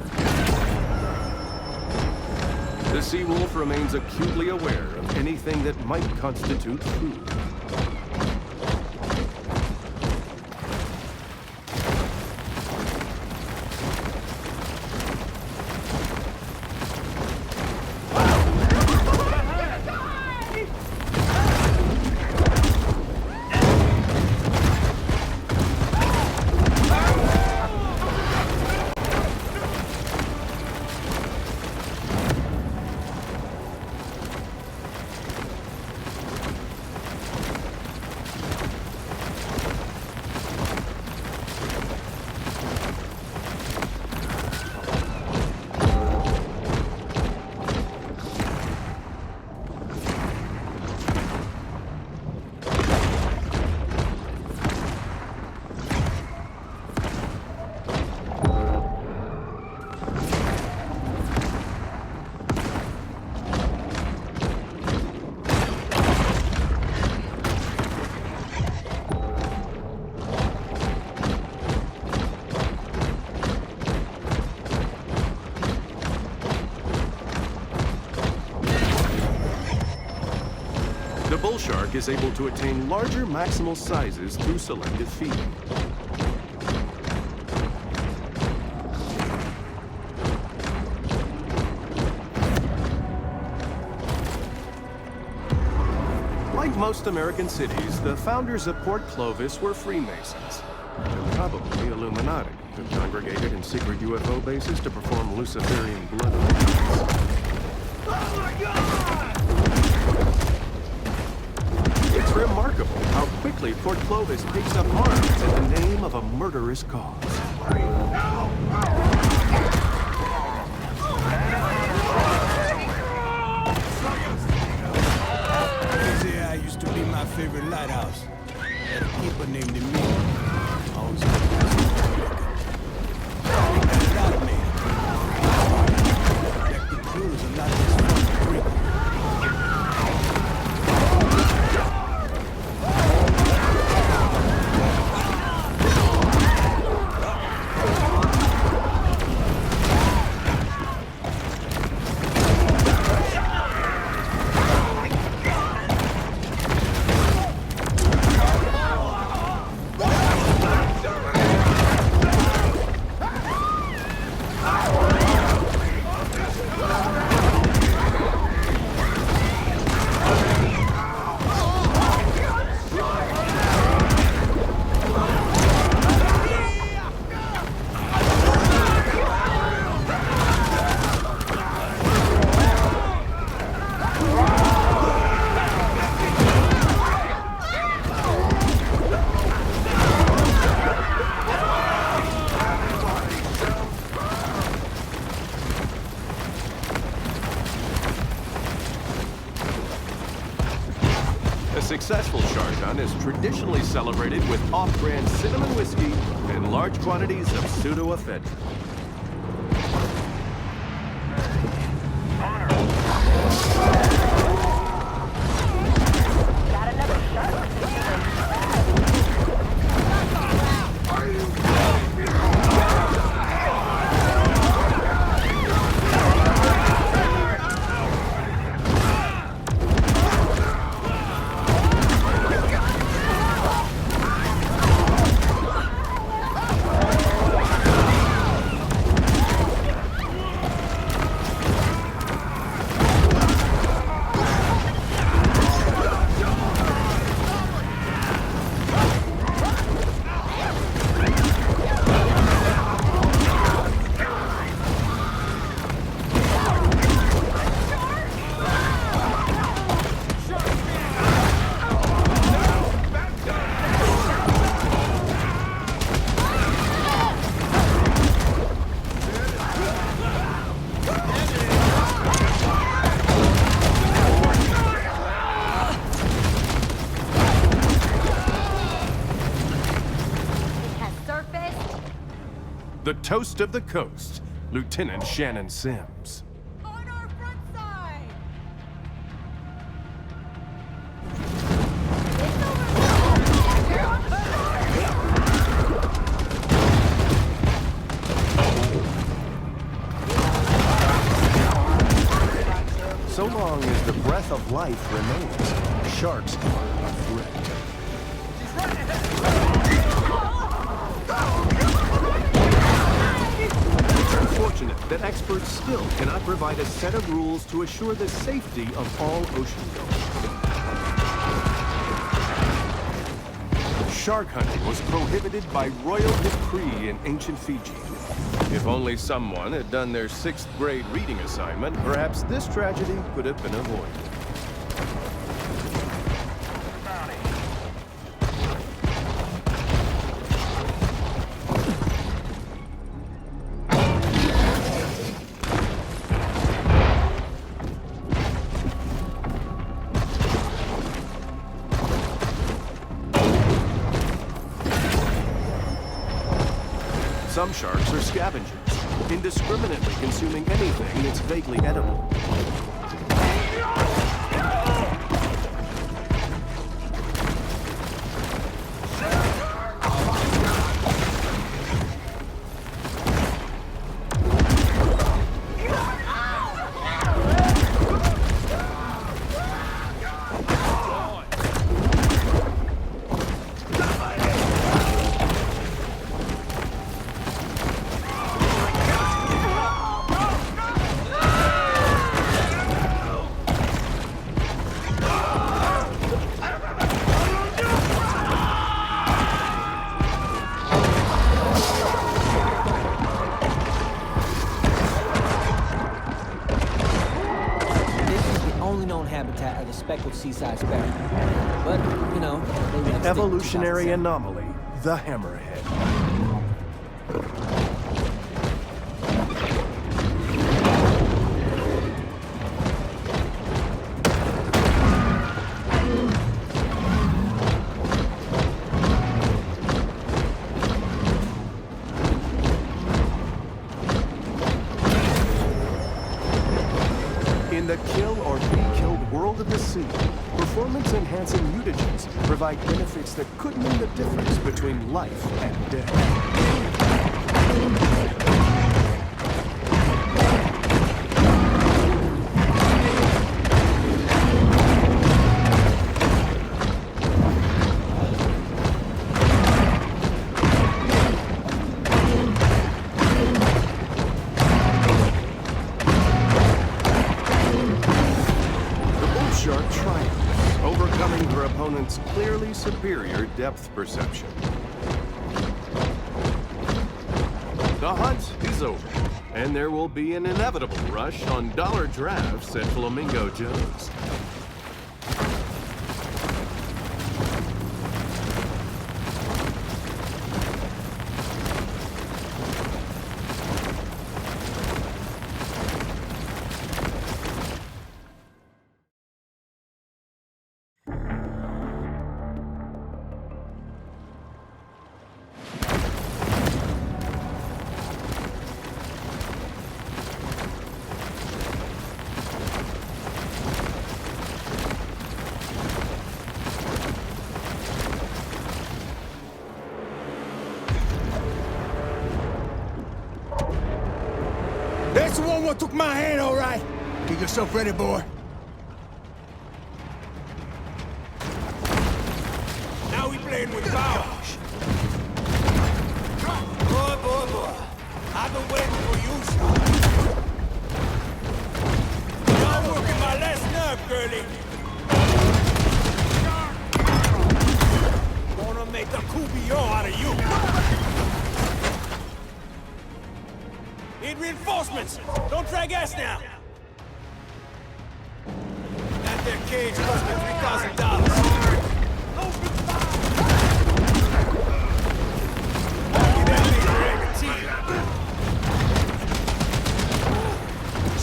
The sea wolf remains acutely aware of anything that might constitute food. The bull shark is able to attain larger maximal sizes through selective feeding. Like most American cities, the founders of Port Clovis were Freemasons, and probably Illuminati, who congregated in secret UFO bases to perform Luciferian blood rituals. Oh my God! It's remarkable how quickly Port Clovis takes up arms in the name of a murderous cause. RTA used to be my favorite lighthouse. Had a keeper named Emil. Always had a got it out of me. Deck the crews a lot of this fucking drink. successful shark hunt is traditionally celebrated with off-brand cinnamon whiskey and large quantities of pseudoephedrine. Got another shark. The toast of the coast, Lieutenant Shannon Sims. On our front side! So long as the breath of life remains, sharks are a threat. It's unfortunate that experts still cannot provide a set of rules to assure the safety of all oceangoers. Shark hunting was prohibited by royal decree in ancient Fiji. If only someone had done their 6th grade reading assignment, perhaps this tragedy could have been avoided. Some sharks are scavengers, indiscriminately consuming anything that's vaguely edible. Habitat of the speckled seaside sparrow. But, you know, they went extinct in Evolutionary 2007. anomaly, the hammerhead. In the kill or be killed world of the sea, performance-enhancing mutagens provide benefits that could mean the difference between life and death. Shark triumphs, overcoming her opponent's clearly superior depth perception. The hunt is over, and there will be an inevitable rush on dollar drafts at Flamingo Joe's. That's the one what took my hand, all right. Get yourself ready, boy. Now we playing with power. Boy. I've been waiting for you, son. You're working my last nerve, girlie. Gonna make a coupillon out of you. Need reinforcements. Don't drag ass now. That there cage cost me $3,000.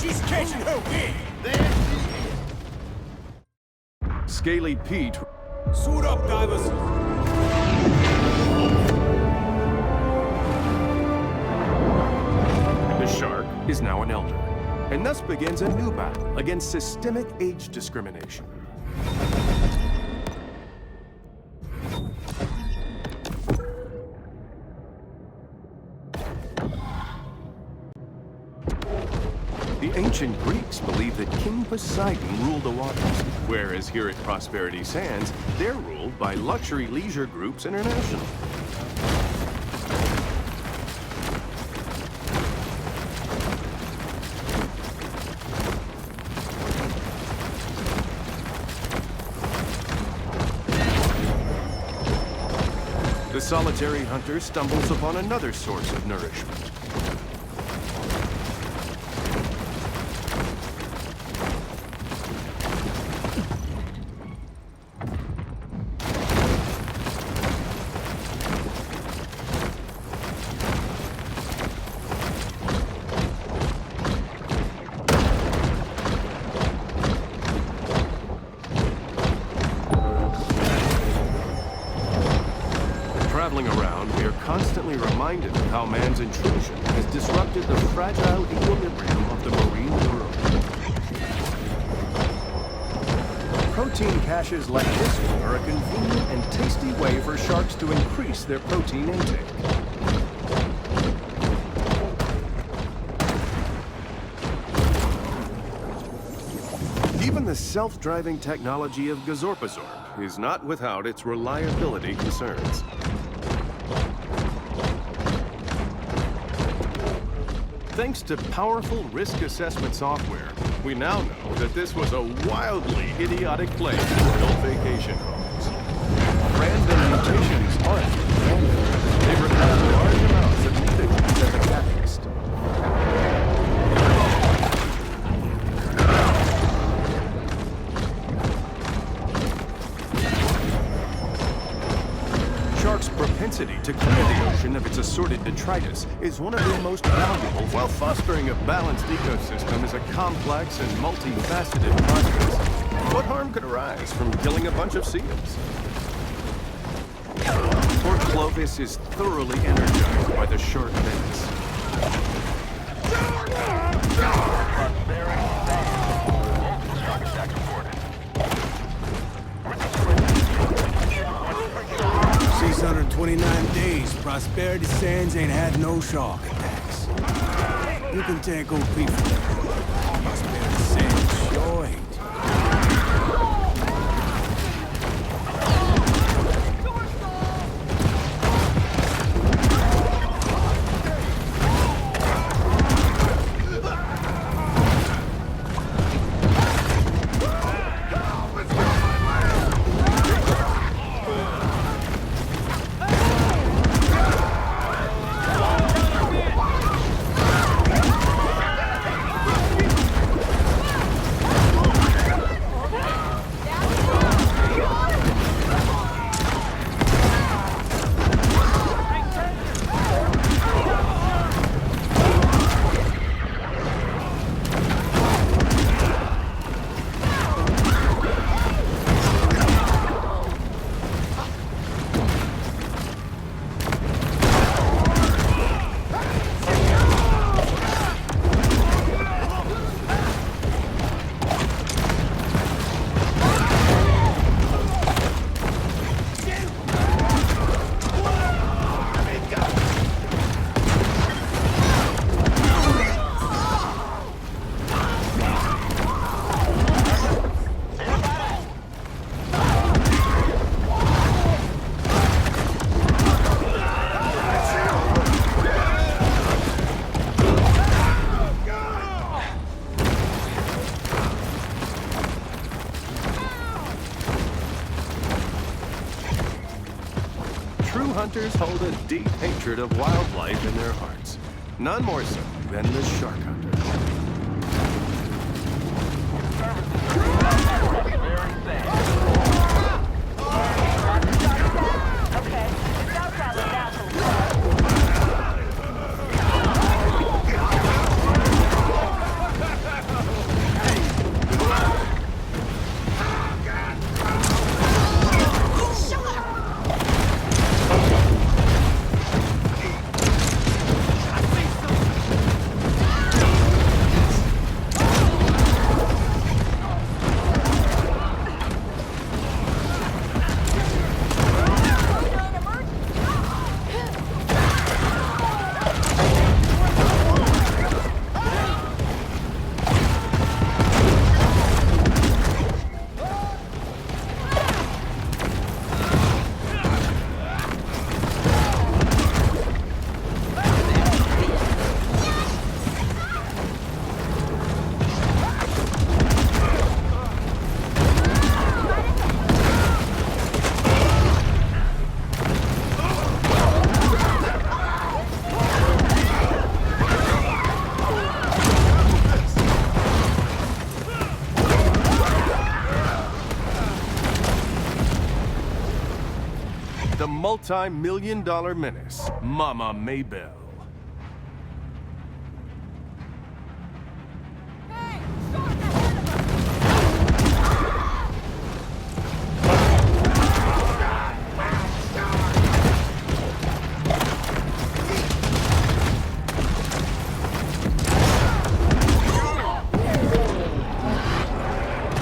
She's catching her wind. Scaly Pete. Suit up, divers. The shark is now an elder, and thus begins a new battle against systemic age discrimination. The ancient Greeks believed that King Poseidon ruled the waters, whereas here at Prosperity Sands, they're ruled by Luxury Leisure Groups International. The solitary hunter stumbles upon another source of nourishment. Traveling around, we are constantly reminded of how man's intrusion has disrupted the fragile equilibrium of the marine world. Protein caches like this one are a convenient and tasty way for sharks to increase their protein intake. Even the self-driving technology of Gazorpazorp is not without its reliability concerns. Thanks to powerful risk assessment software, we now know that this was a wildly idiotic place to build vacation homes. Random mutations aren't random. They require large amounts of mutagens as a catalyst. Sharks' propensity to clear the ocean of its assorted detritus is one of their most valuable, while fostering a balanced ecosystem is a complex and multifaceted process. What harm could arise from killing a bunch of seals? Port Clovis is thoroughly energized by the shark menace. 629 days, Prosperity Sands ain't had no shark attacks. You can take OP for that. Prosperity Sands sure ain't. hunters hold a deep hatred of wildlife in their hearts. None more so than the shark hunter. Okay, it's outside the castle. The multi-million-dollar menace, Mama Maybell. Hey, shark ahead of us!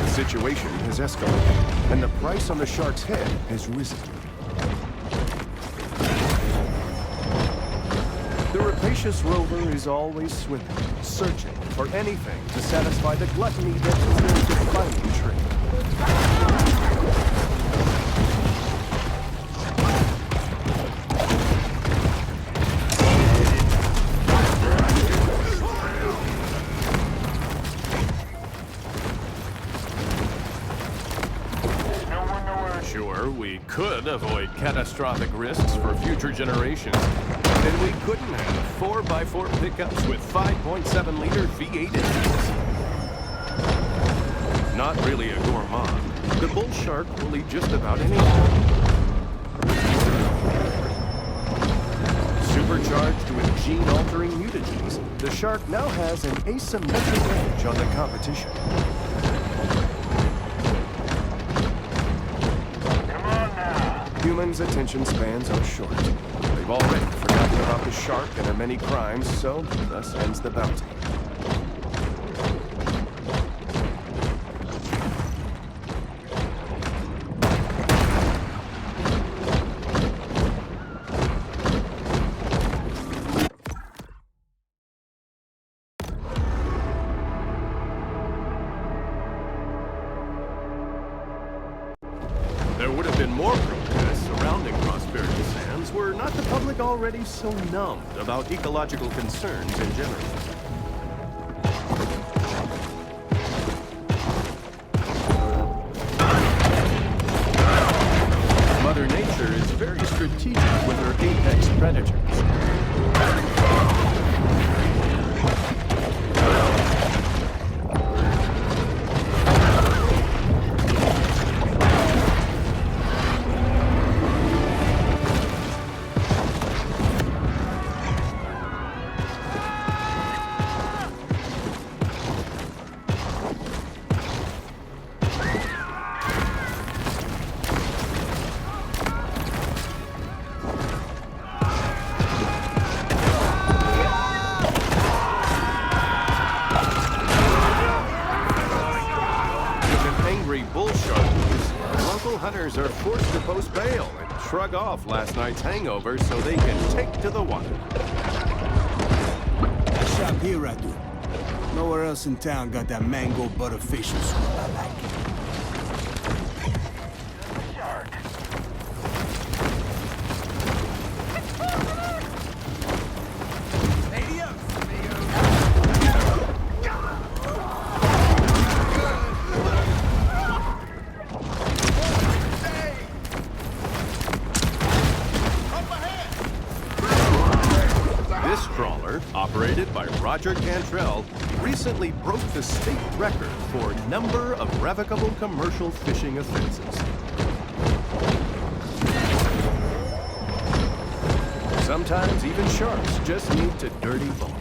The situation has escalated, and the price on the shark's head has risen. The rapacious rover is always swimming, searching for anything to satisfy the gluttony that is their defining trait. Sure, we could avoid catastrophic risks for future generations. And we couldn't have 4x4 pickups with 5.7-liter V8 engines. Not really a gourmand, the bull shark will eat just about anything. Supercharged with gene-altering mutagens, the shark now has an asymmetric edge on the competition. Humans' attention spans are short. They've already forgotten about the shark and her many crimes, so thus ends the bounty. There would have been more protests surrounding Prosperity Sands were not the public already so numbed about ecological concerns in general. Mother Nature is very strategic with her apex predators. Bull shark news, local hunters are forced to post bail and shrug off last night's hangover so they can take to the water. That shop here I do. Nowhere else in town got that mango butter facial scrub I like. Up ahead! Roger Cantrell recently broke the state record for number of revocable commercial fishing offenses. Sometimes even sharks just need to dirty bulk.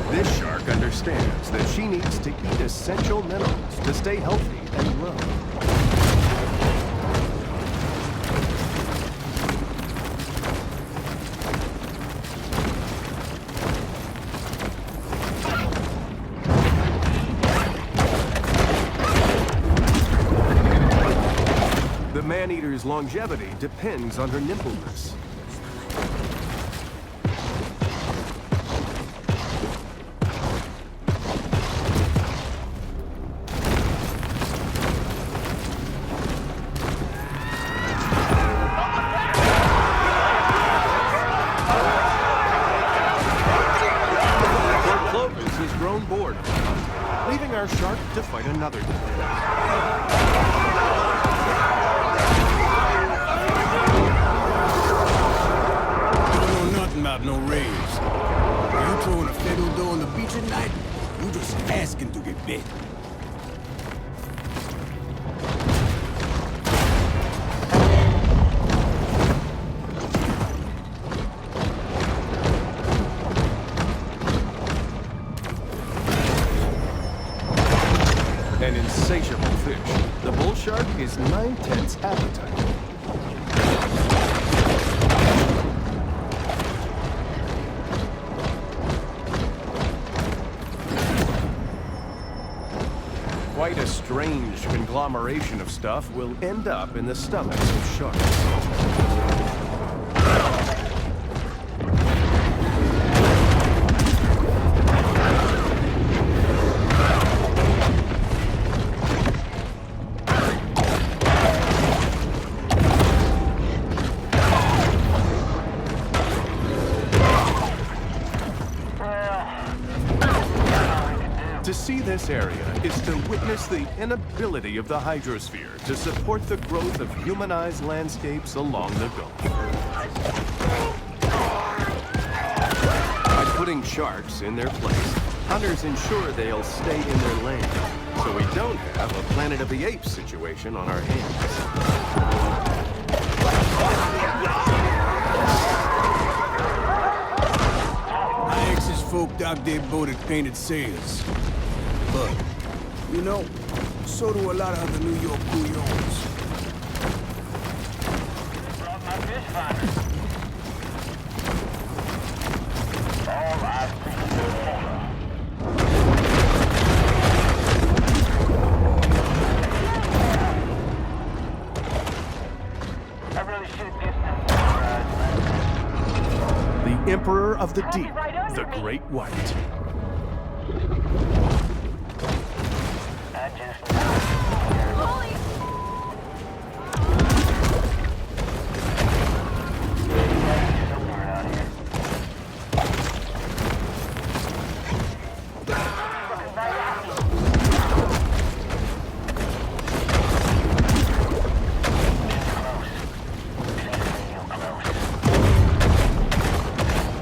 This shark understands that she needs to eat essential minerals to stay healthy and grow. The Maneater's longevity depends on her nimbleness. Clovis has grown bored, leaving our shark to fight another day. About no raves. You throwing a federal door on the beach at night? You just asking to get bit. An insatiable fish, the bull shark is 9/10 appetite. Quite a strange conglomeration of stuff will end up in the stomachs of sharks. To see this area is to witness the inability of the hydrosphere to support the growth of humanized landscapes along the Gulf. By putting sharks in their place, hunters ensure they'll stay in their lane, so we don't have a Planet of the Apes situation on our hands. Folk dock their boat at painted sails. But, you know, so do a lot of other New York couillons. Brought my fish finder. All right. I really should get The Emperor of the Deep, the Great White. Holy!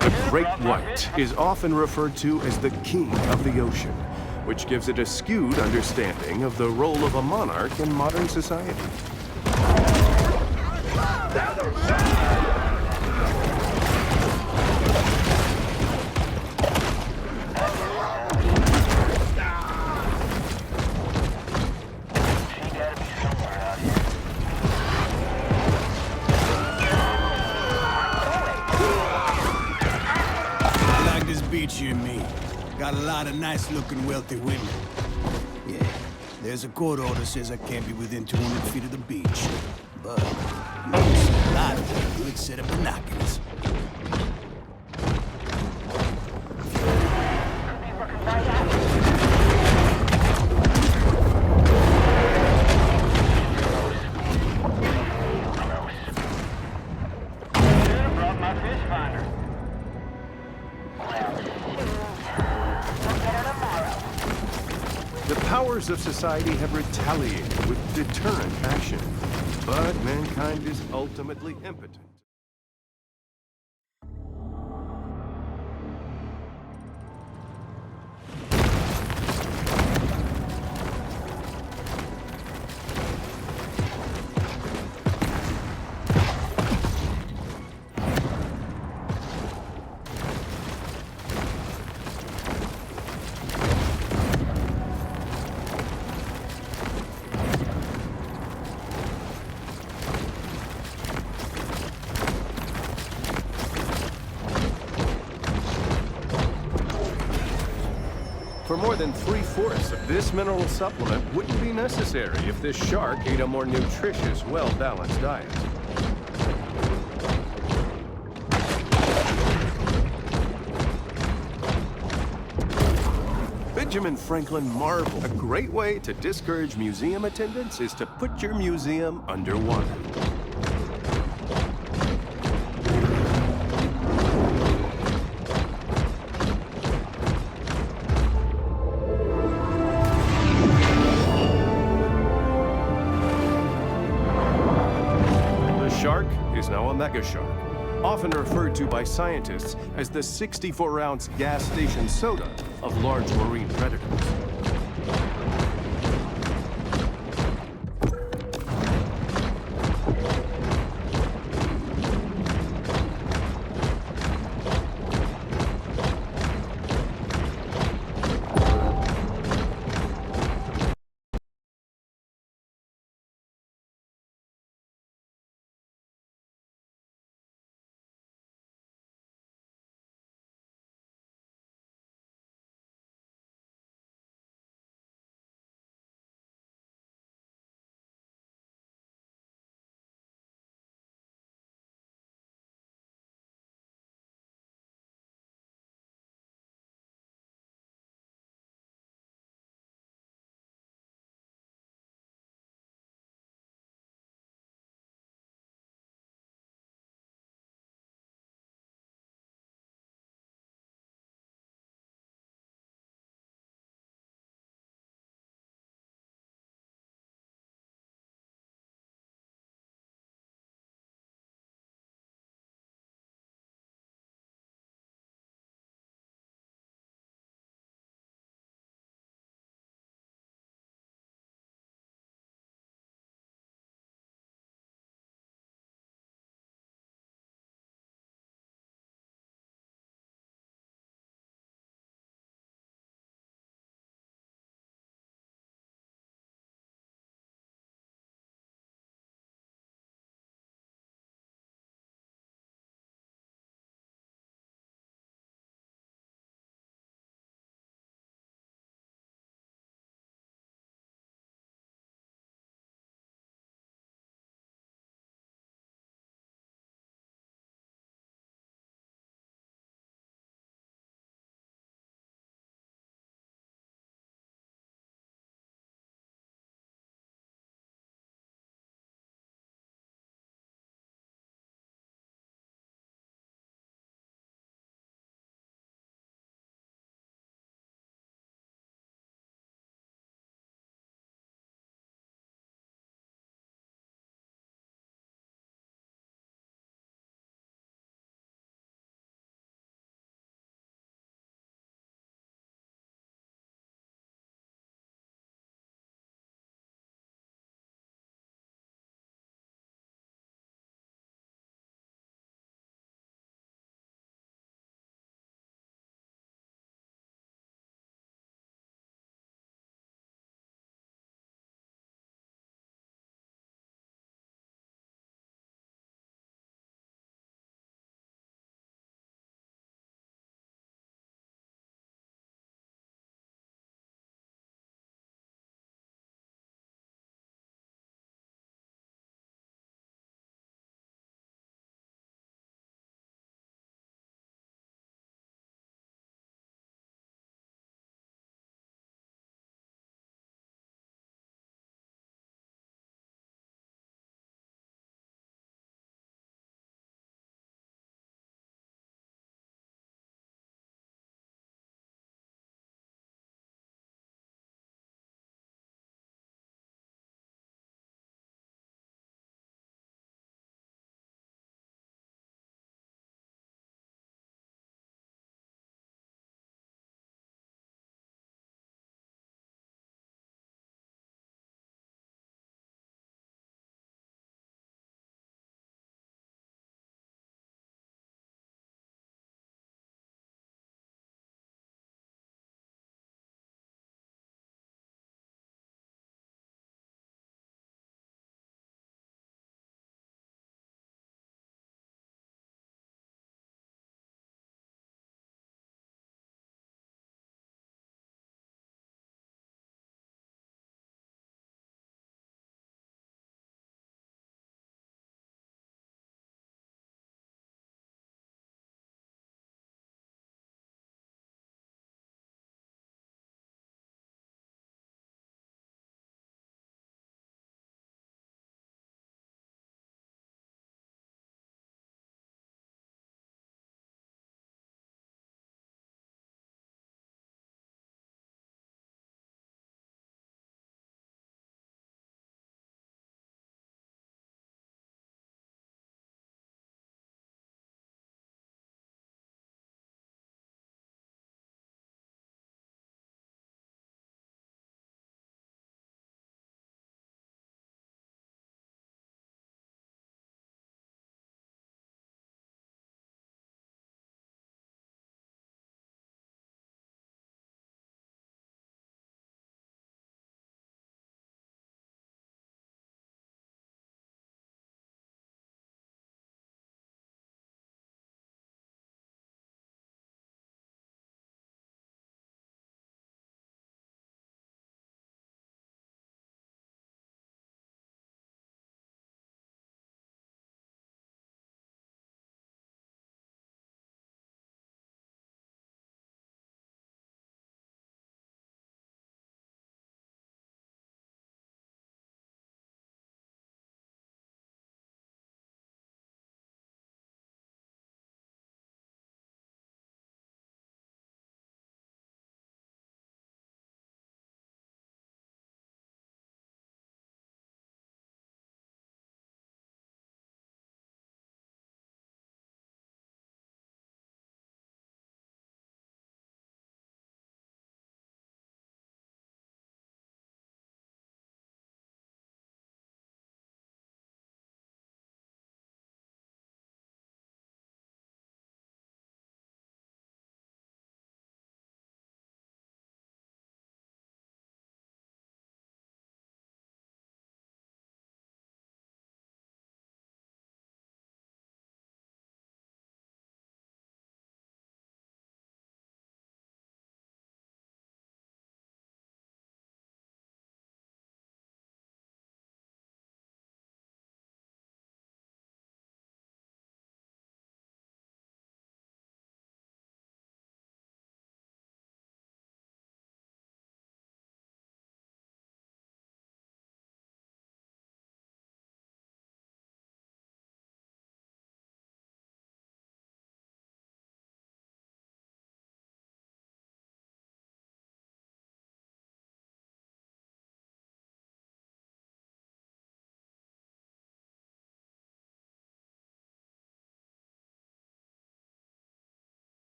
The Great White is often referred to as the King of the Ocean, which gives it a skewed understanding of the role of a monarch in modern society. Beach you and me. Got a lot of nice-looking, wealthy women. Yeah, there's a court order says I can't be within 200 feet of the beach. But you can see a lot of a good set of binoculars. brought my fish finder. The powers of society have retaliated with deterrent action, but mankind is ultimately impotent. for more than 3/4 of this mineral supplement wouldn't be necessary if this shark ate a more nutritious, well-balanced diet. Benjamin Franklin marveled. A great way to discourage museum attendance is to put your museum underwater. The shark is now a mega shark, often referred to by scientists as the 64-ounce gas station soda of large marine predators.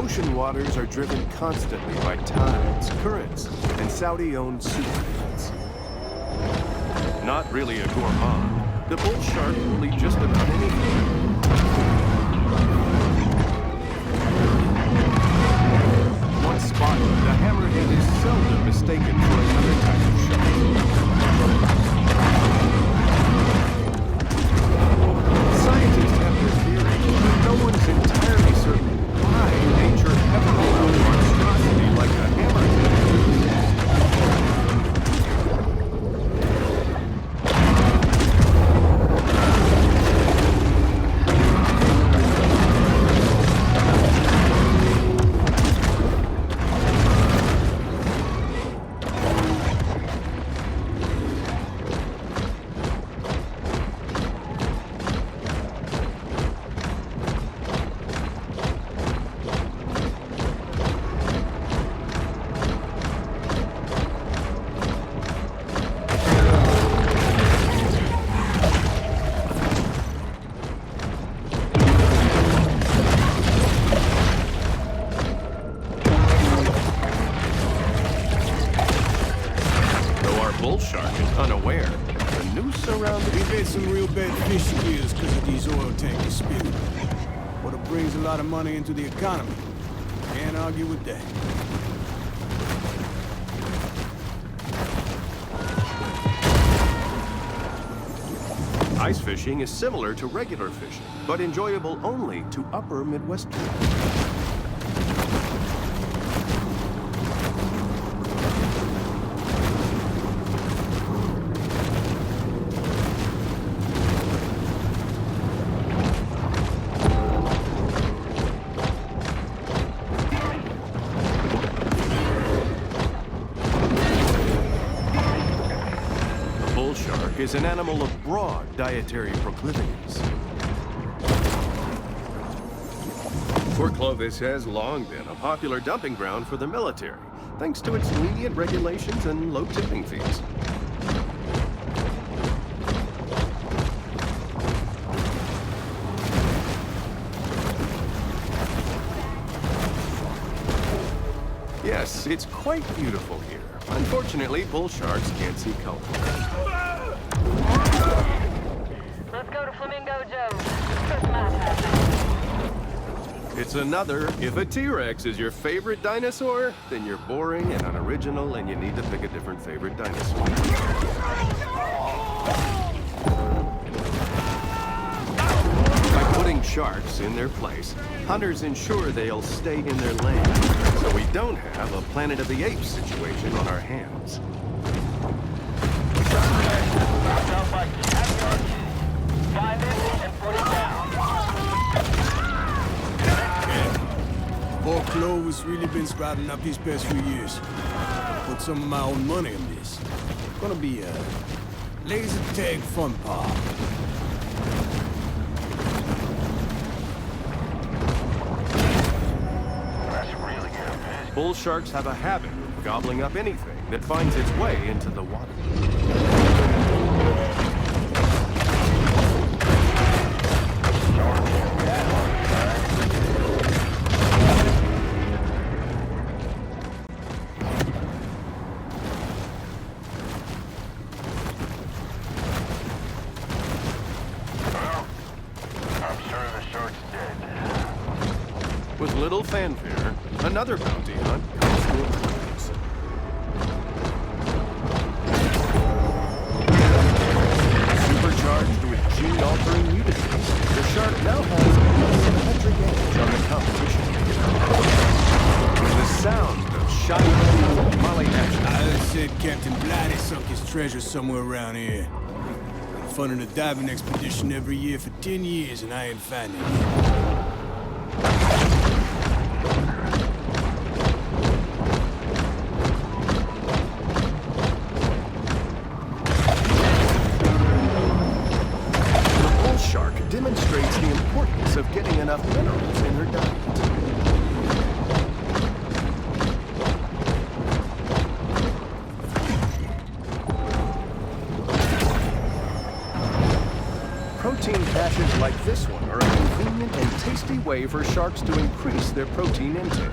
ocean waters are driven constantly by tides, currents, and Saudi-owned superfields. Not really a gourmand, the bull shark will eat just about anything. Once spotted, the hammerhead is seldom mistaken for another type of shark. Scientists have their theory, but no one's entirely certain why nature ever allowed a monstrosity like a hammerhead. Bull shark is unaware. The noose around the... We've had some real bad fishing years because of these oil tankers spinning. But it brings a lot of money into the economy. Can't argue with that. Ice fishing is similar to regular fishing, but enjoyable only to upper Midwesterners. Is an animal of broad dietary proclivities. Port Clovis has long been a popular dumping ground for the military, thanks to its lenient regulations and low tipping fees. Yes, it's quite beautiful here. Unfortunately, bull sharks can't see color. Let's go to Flamingo Joe's. First match happening. It's another, if a T-Rex is your favorite dinosaur, then you're boring and unoriginal and you need to pick a different favorite dinosaur. By putting sharks in their place, hunters ensure they'll stay in their lane, so we don't have a Planet of the Apes situation on our hands. Sounds like you have yours. Find it and put it down. Port Clovis really been sprouting up these past few years. Put some of my own money in this. Gonna be a laser tag fun park. Bull sharks have a habit of gobbling up anything that finds its way into the water. With little fanfare, another bounty hunt comes to a close. Supercharged with gene-altering mutagens, the shark now has a symmetric edge on the competition. The sound of shiny molly action. I said Captain Blatty sunk his treasure somewhere around here. Been funding a diving expedition every year for 10 years and I ain't finding it. Demonstrates the importance of getting enough minerals in her diet. Protein caches like this one are a convenient convenient and tasty way for sharks to increase their protein intake.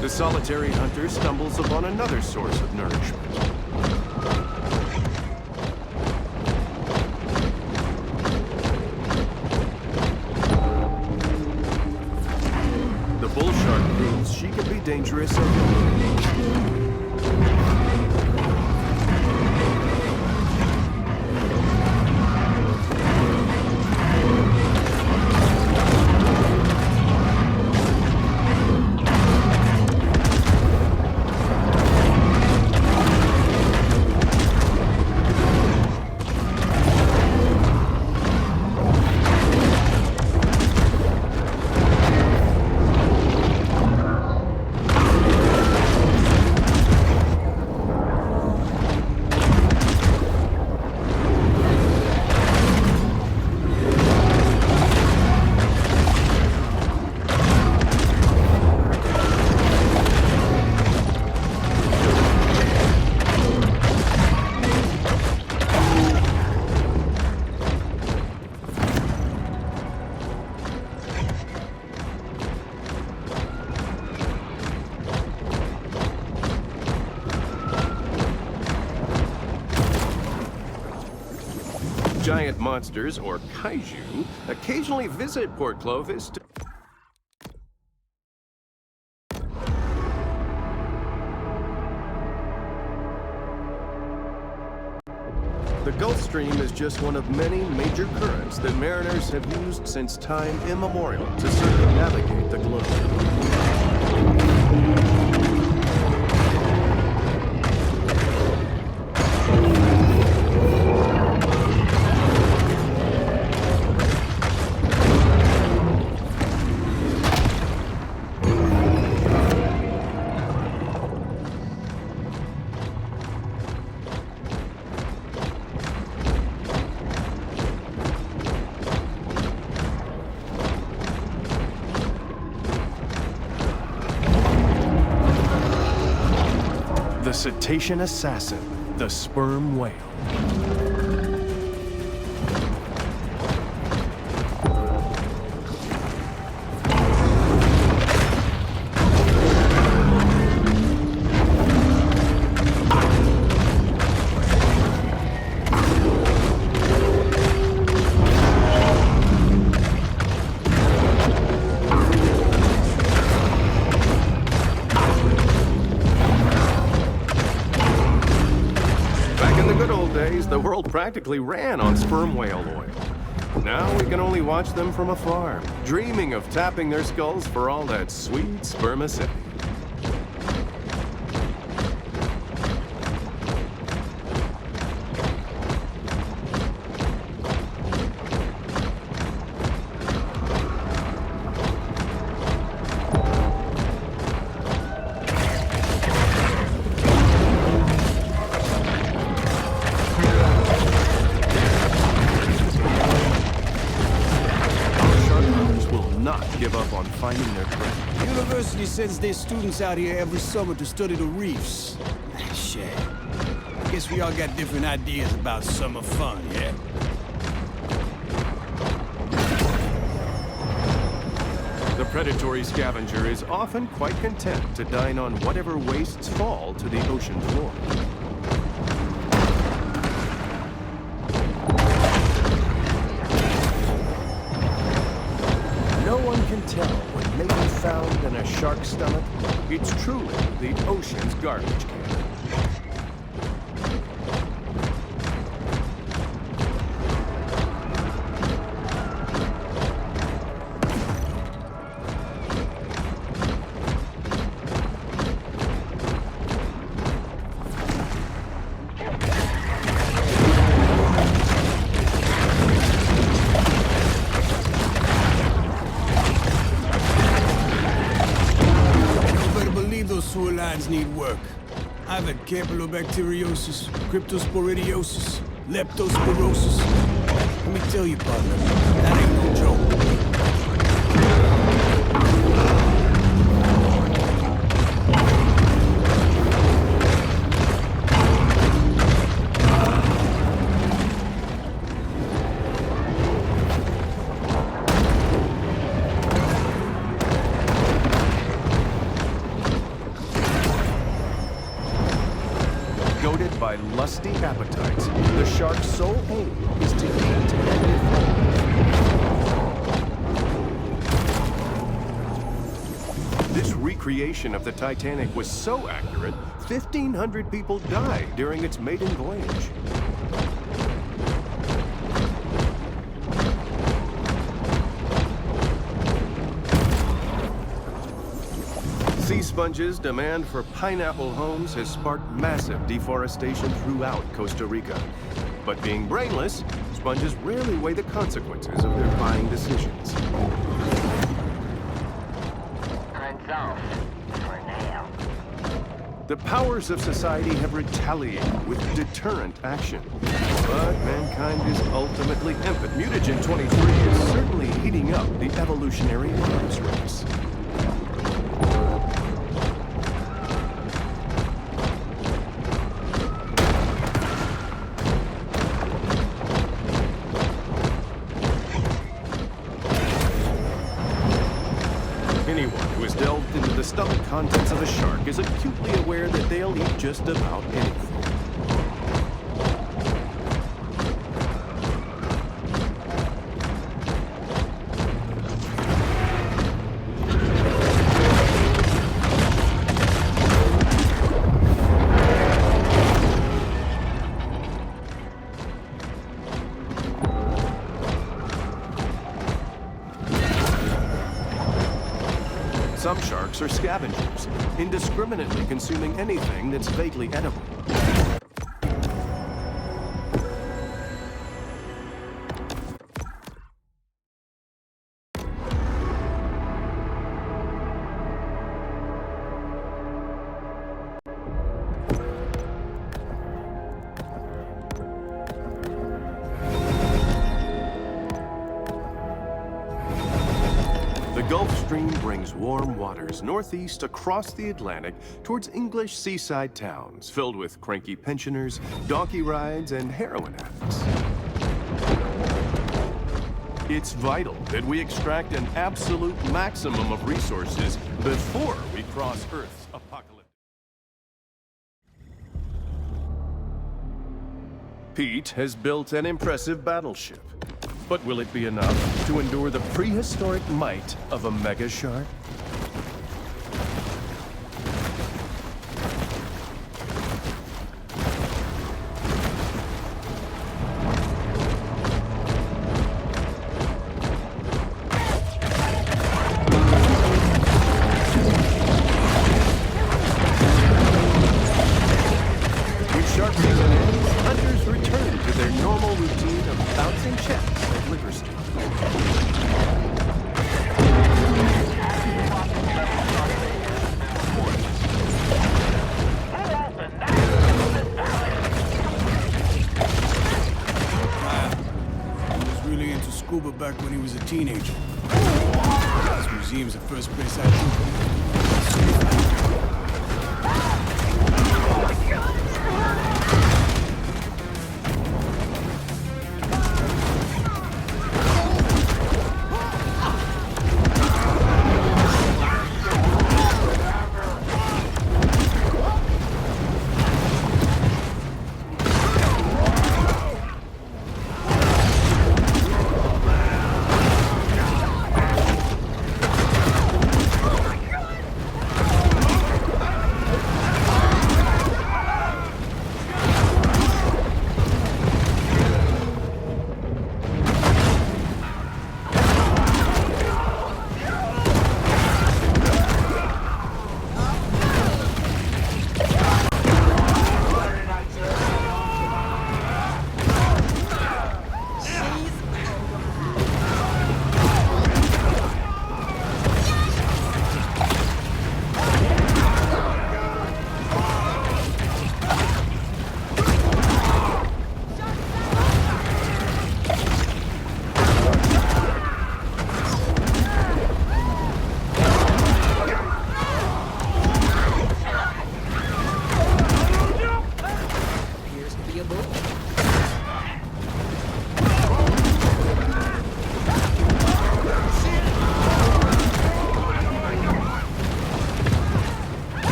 The solitary hunter stumbles upon another source of nourishment. The bull shark proves she can be dangerous everywhere. Giant monsters, or kaiju, occasionally visit Port Clovis to... The Gulf Stream is just one of many major currents that mariners have used since time immemorial to circumnavigate the globe. The cetacean assassin, the sperm whale. The world practically ran on sperm whale oil. Now we can only watch them from afar, dreaming of tapping their skulls for all that sweet spermaceti. Give up on finding their prey. The university sends their students out here every summer to study the reefs. Shit. Guess we all got different ideas about summer fun, yeah? The predatory scavenger is often quite content to dine on whatever wastes fall to the ocean floor. No one can tell what may be found in a shark's stomach. It's truly the ocean's garbage can. Sewer lines need work. I've had campylobacteriosis, cryptosporidiosis, leptospirosis. Let me tell you, partner, that ain't no joke. Goaded by lusty appetites, the shark's sole aim is to eat and defend. This recreation of the Titanic was so accurate, 1,500 people died during its maiden voyage. Sea sponges' demand for pineapple homes has sparked massive deforestation throughout Costa Rica. But being brainless, sponges rarely weigh the consequences of their buying decisions. Hands off. For now. The powers of society have retaliated with deterrent action. But mankind is ultimately impotent. Mutagen 23 is certainly heating up the evolutionary arms race. Anyone who has delved into the stomach contents of a shark is acutely aware that they'll eat just about anything. Some sharks are scavengers, indiscriminately consuming anything that's vaguely edible. The Gulf Stream brings warm waters northeast across the Atlantic towards English seaside towns filled with cranky pensioners, donkey rides, and heroin addicts. It's vital that we extract an absolute maximum of resources before we cross Earth's apocalypse. Pete has built an impressive battleship. But will it be enough to endure the prehistoric might of a mega shark? When shark season ends, hunters return to their normal routine of bouncing checks at liquor stores. He was really into scuba back when he was a teenager. This museum's the first place I took him.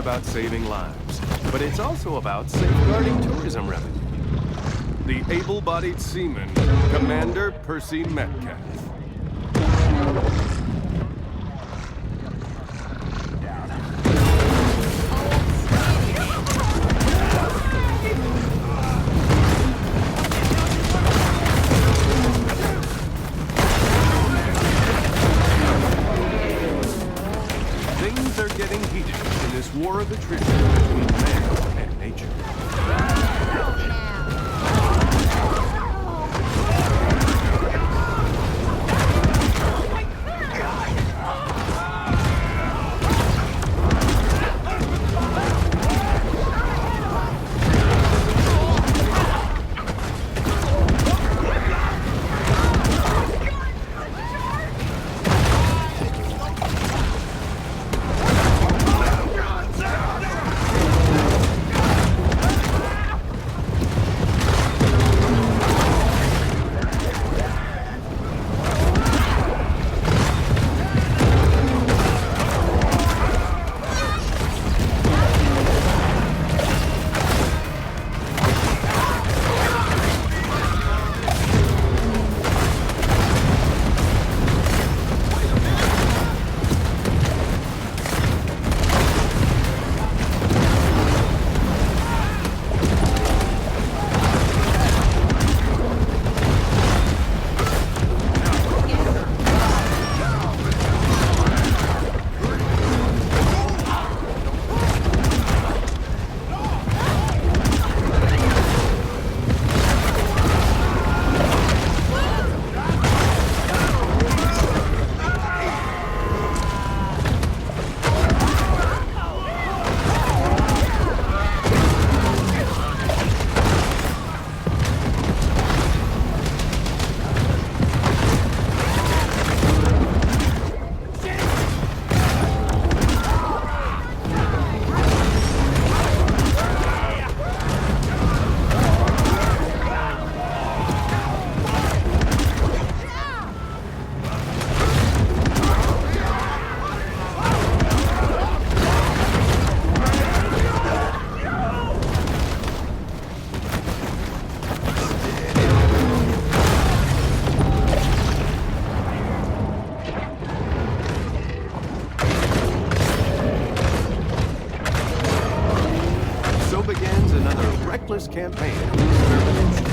about saving lives, but it's also about safeguarding tourism revenue. The able-bodied seaman, Commander Percy Metcalf. Things are getting heated in this war of attrition between man and nature. Begins another reckless campaign of extermination.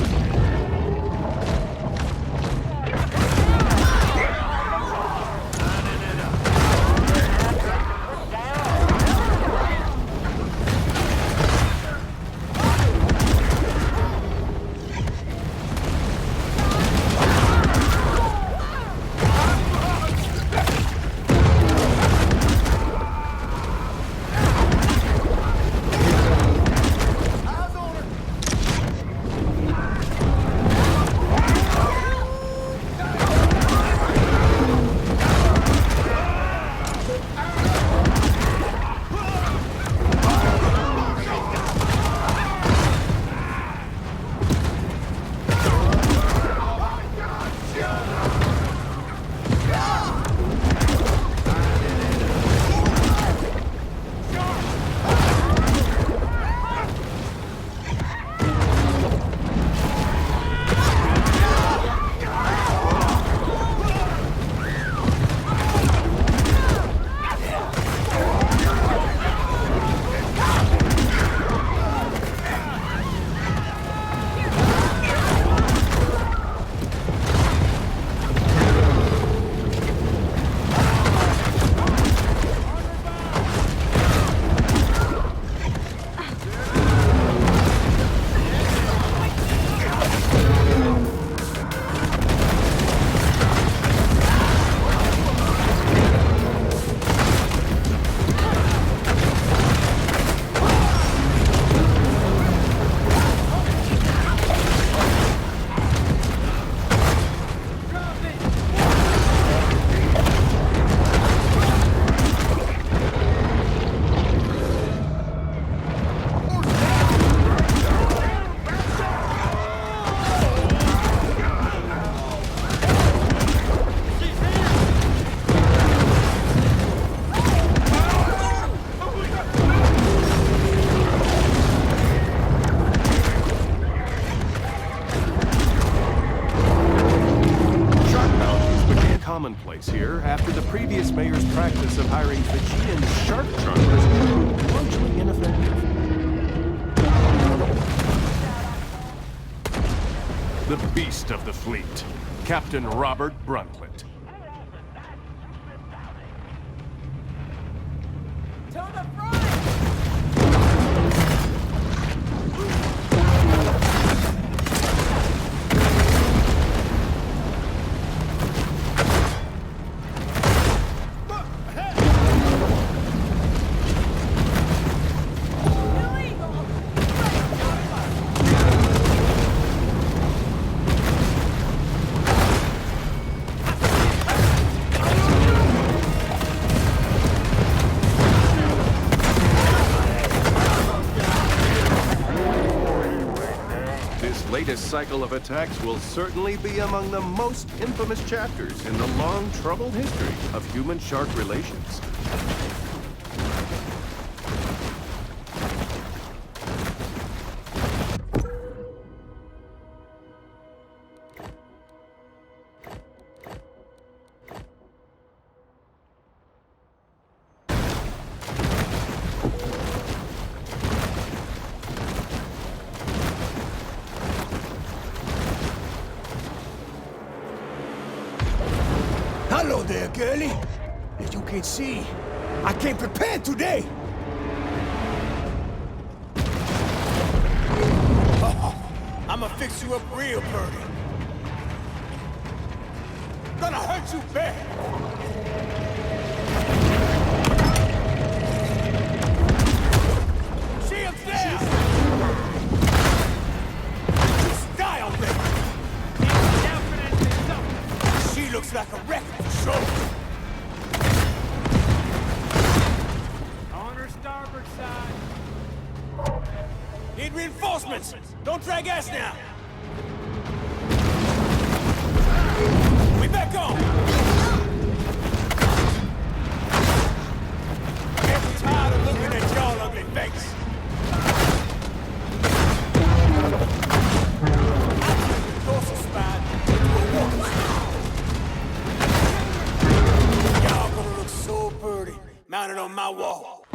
commonplace here after the previous mayor's practice of hiring Fijian shark charmers proved largely ineffective. The beast of the fleet, Captain Robert Brundtland. To the front! Latest cycle of attacks will certainly be among the most infamous chapters in the long, troubled history of human-shark relations. Hello there, girlie. As you can see, I came prepared today. I'ma fix you up real pretty. Gonna hurt you bad. Shields down. Die already. She looks like a wreck for sure. On her starboard side. Need reinforcements. Don't drag ass now. We back on. Get tired of looking at y'all ugly face. Dorsal spine. Y'all gonna look so pretty mounted on my wall.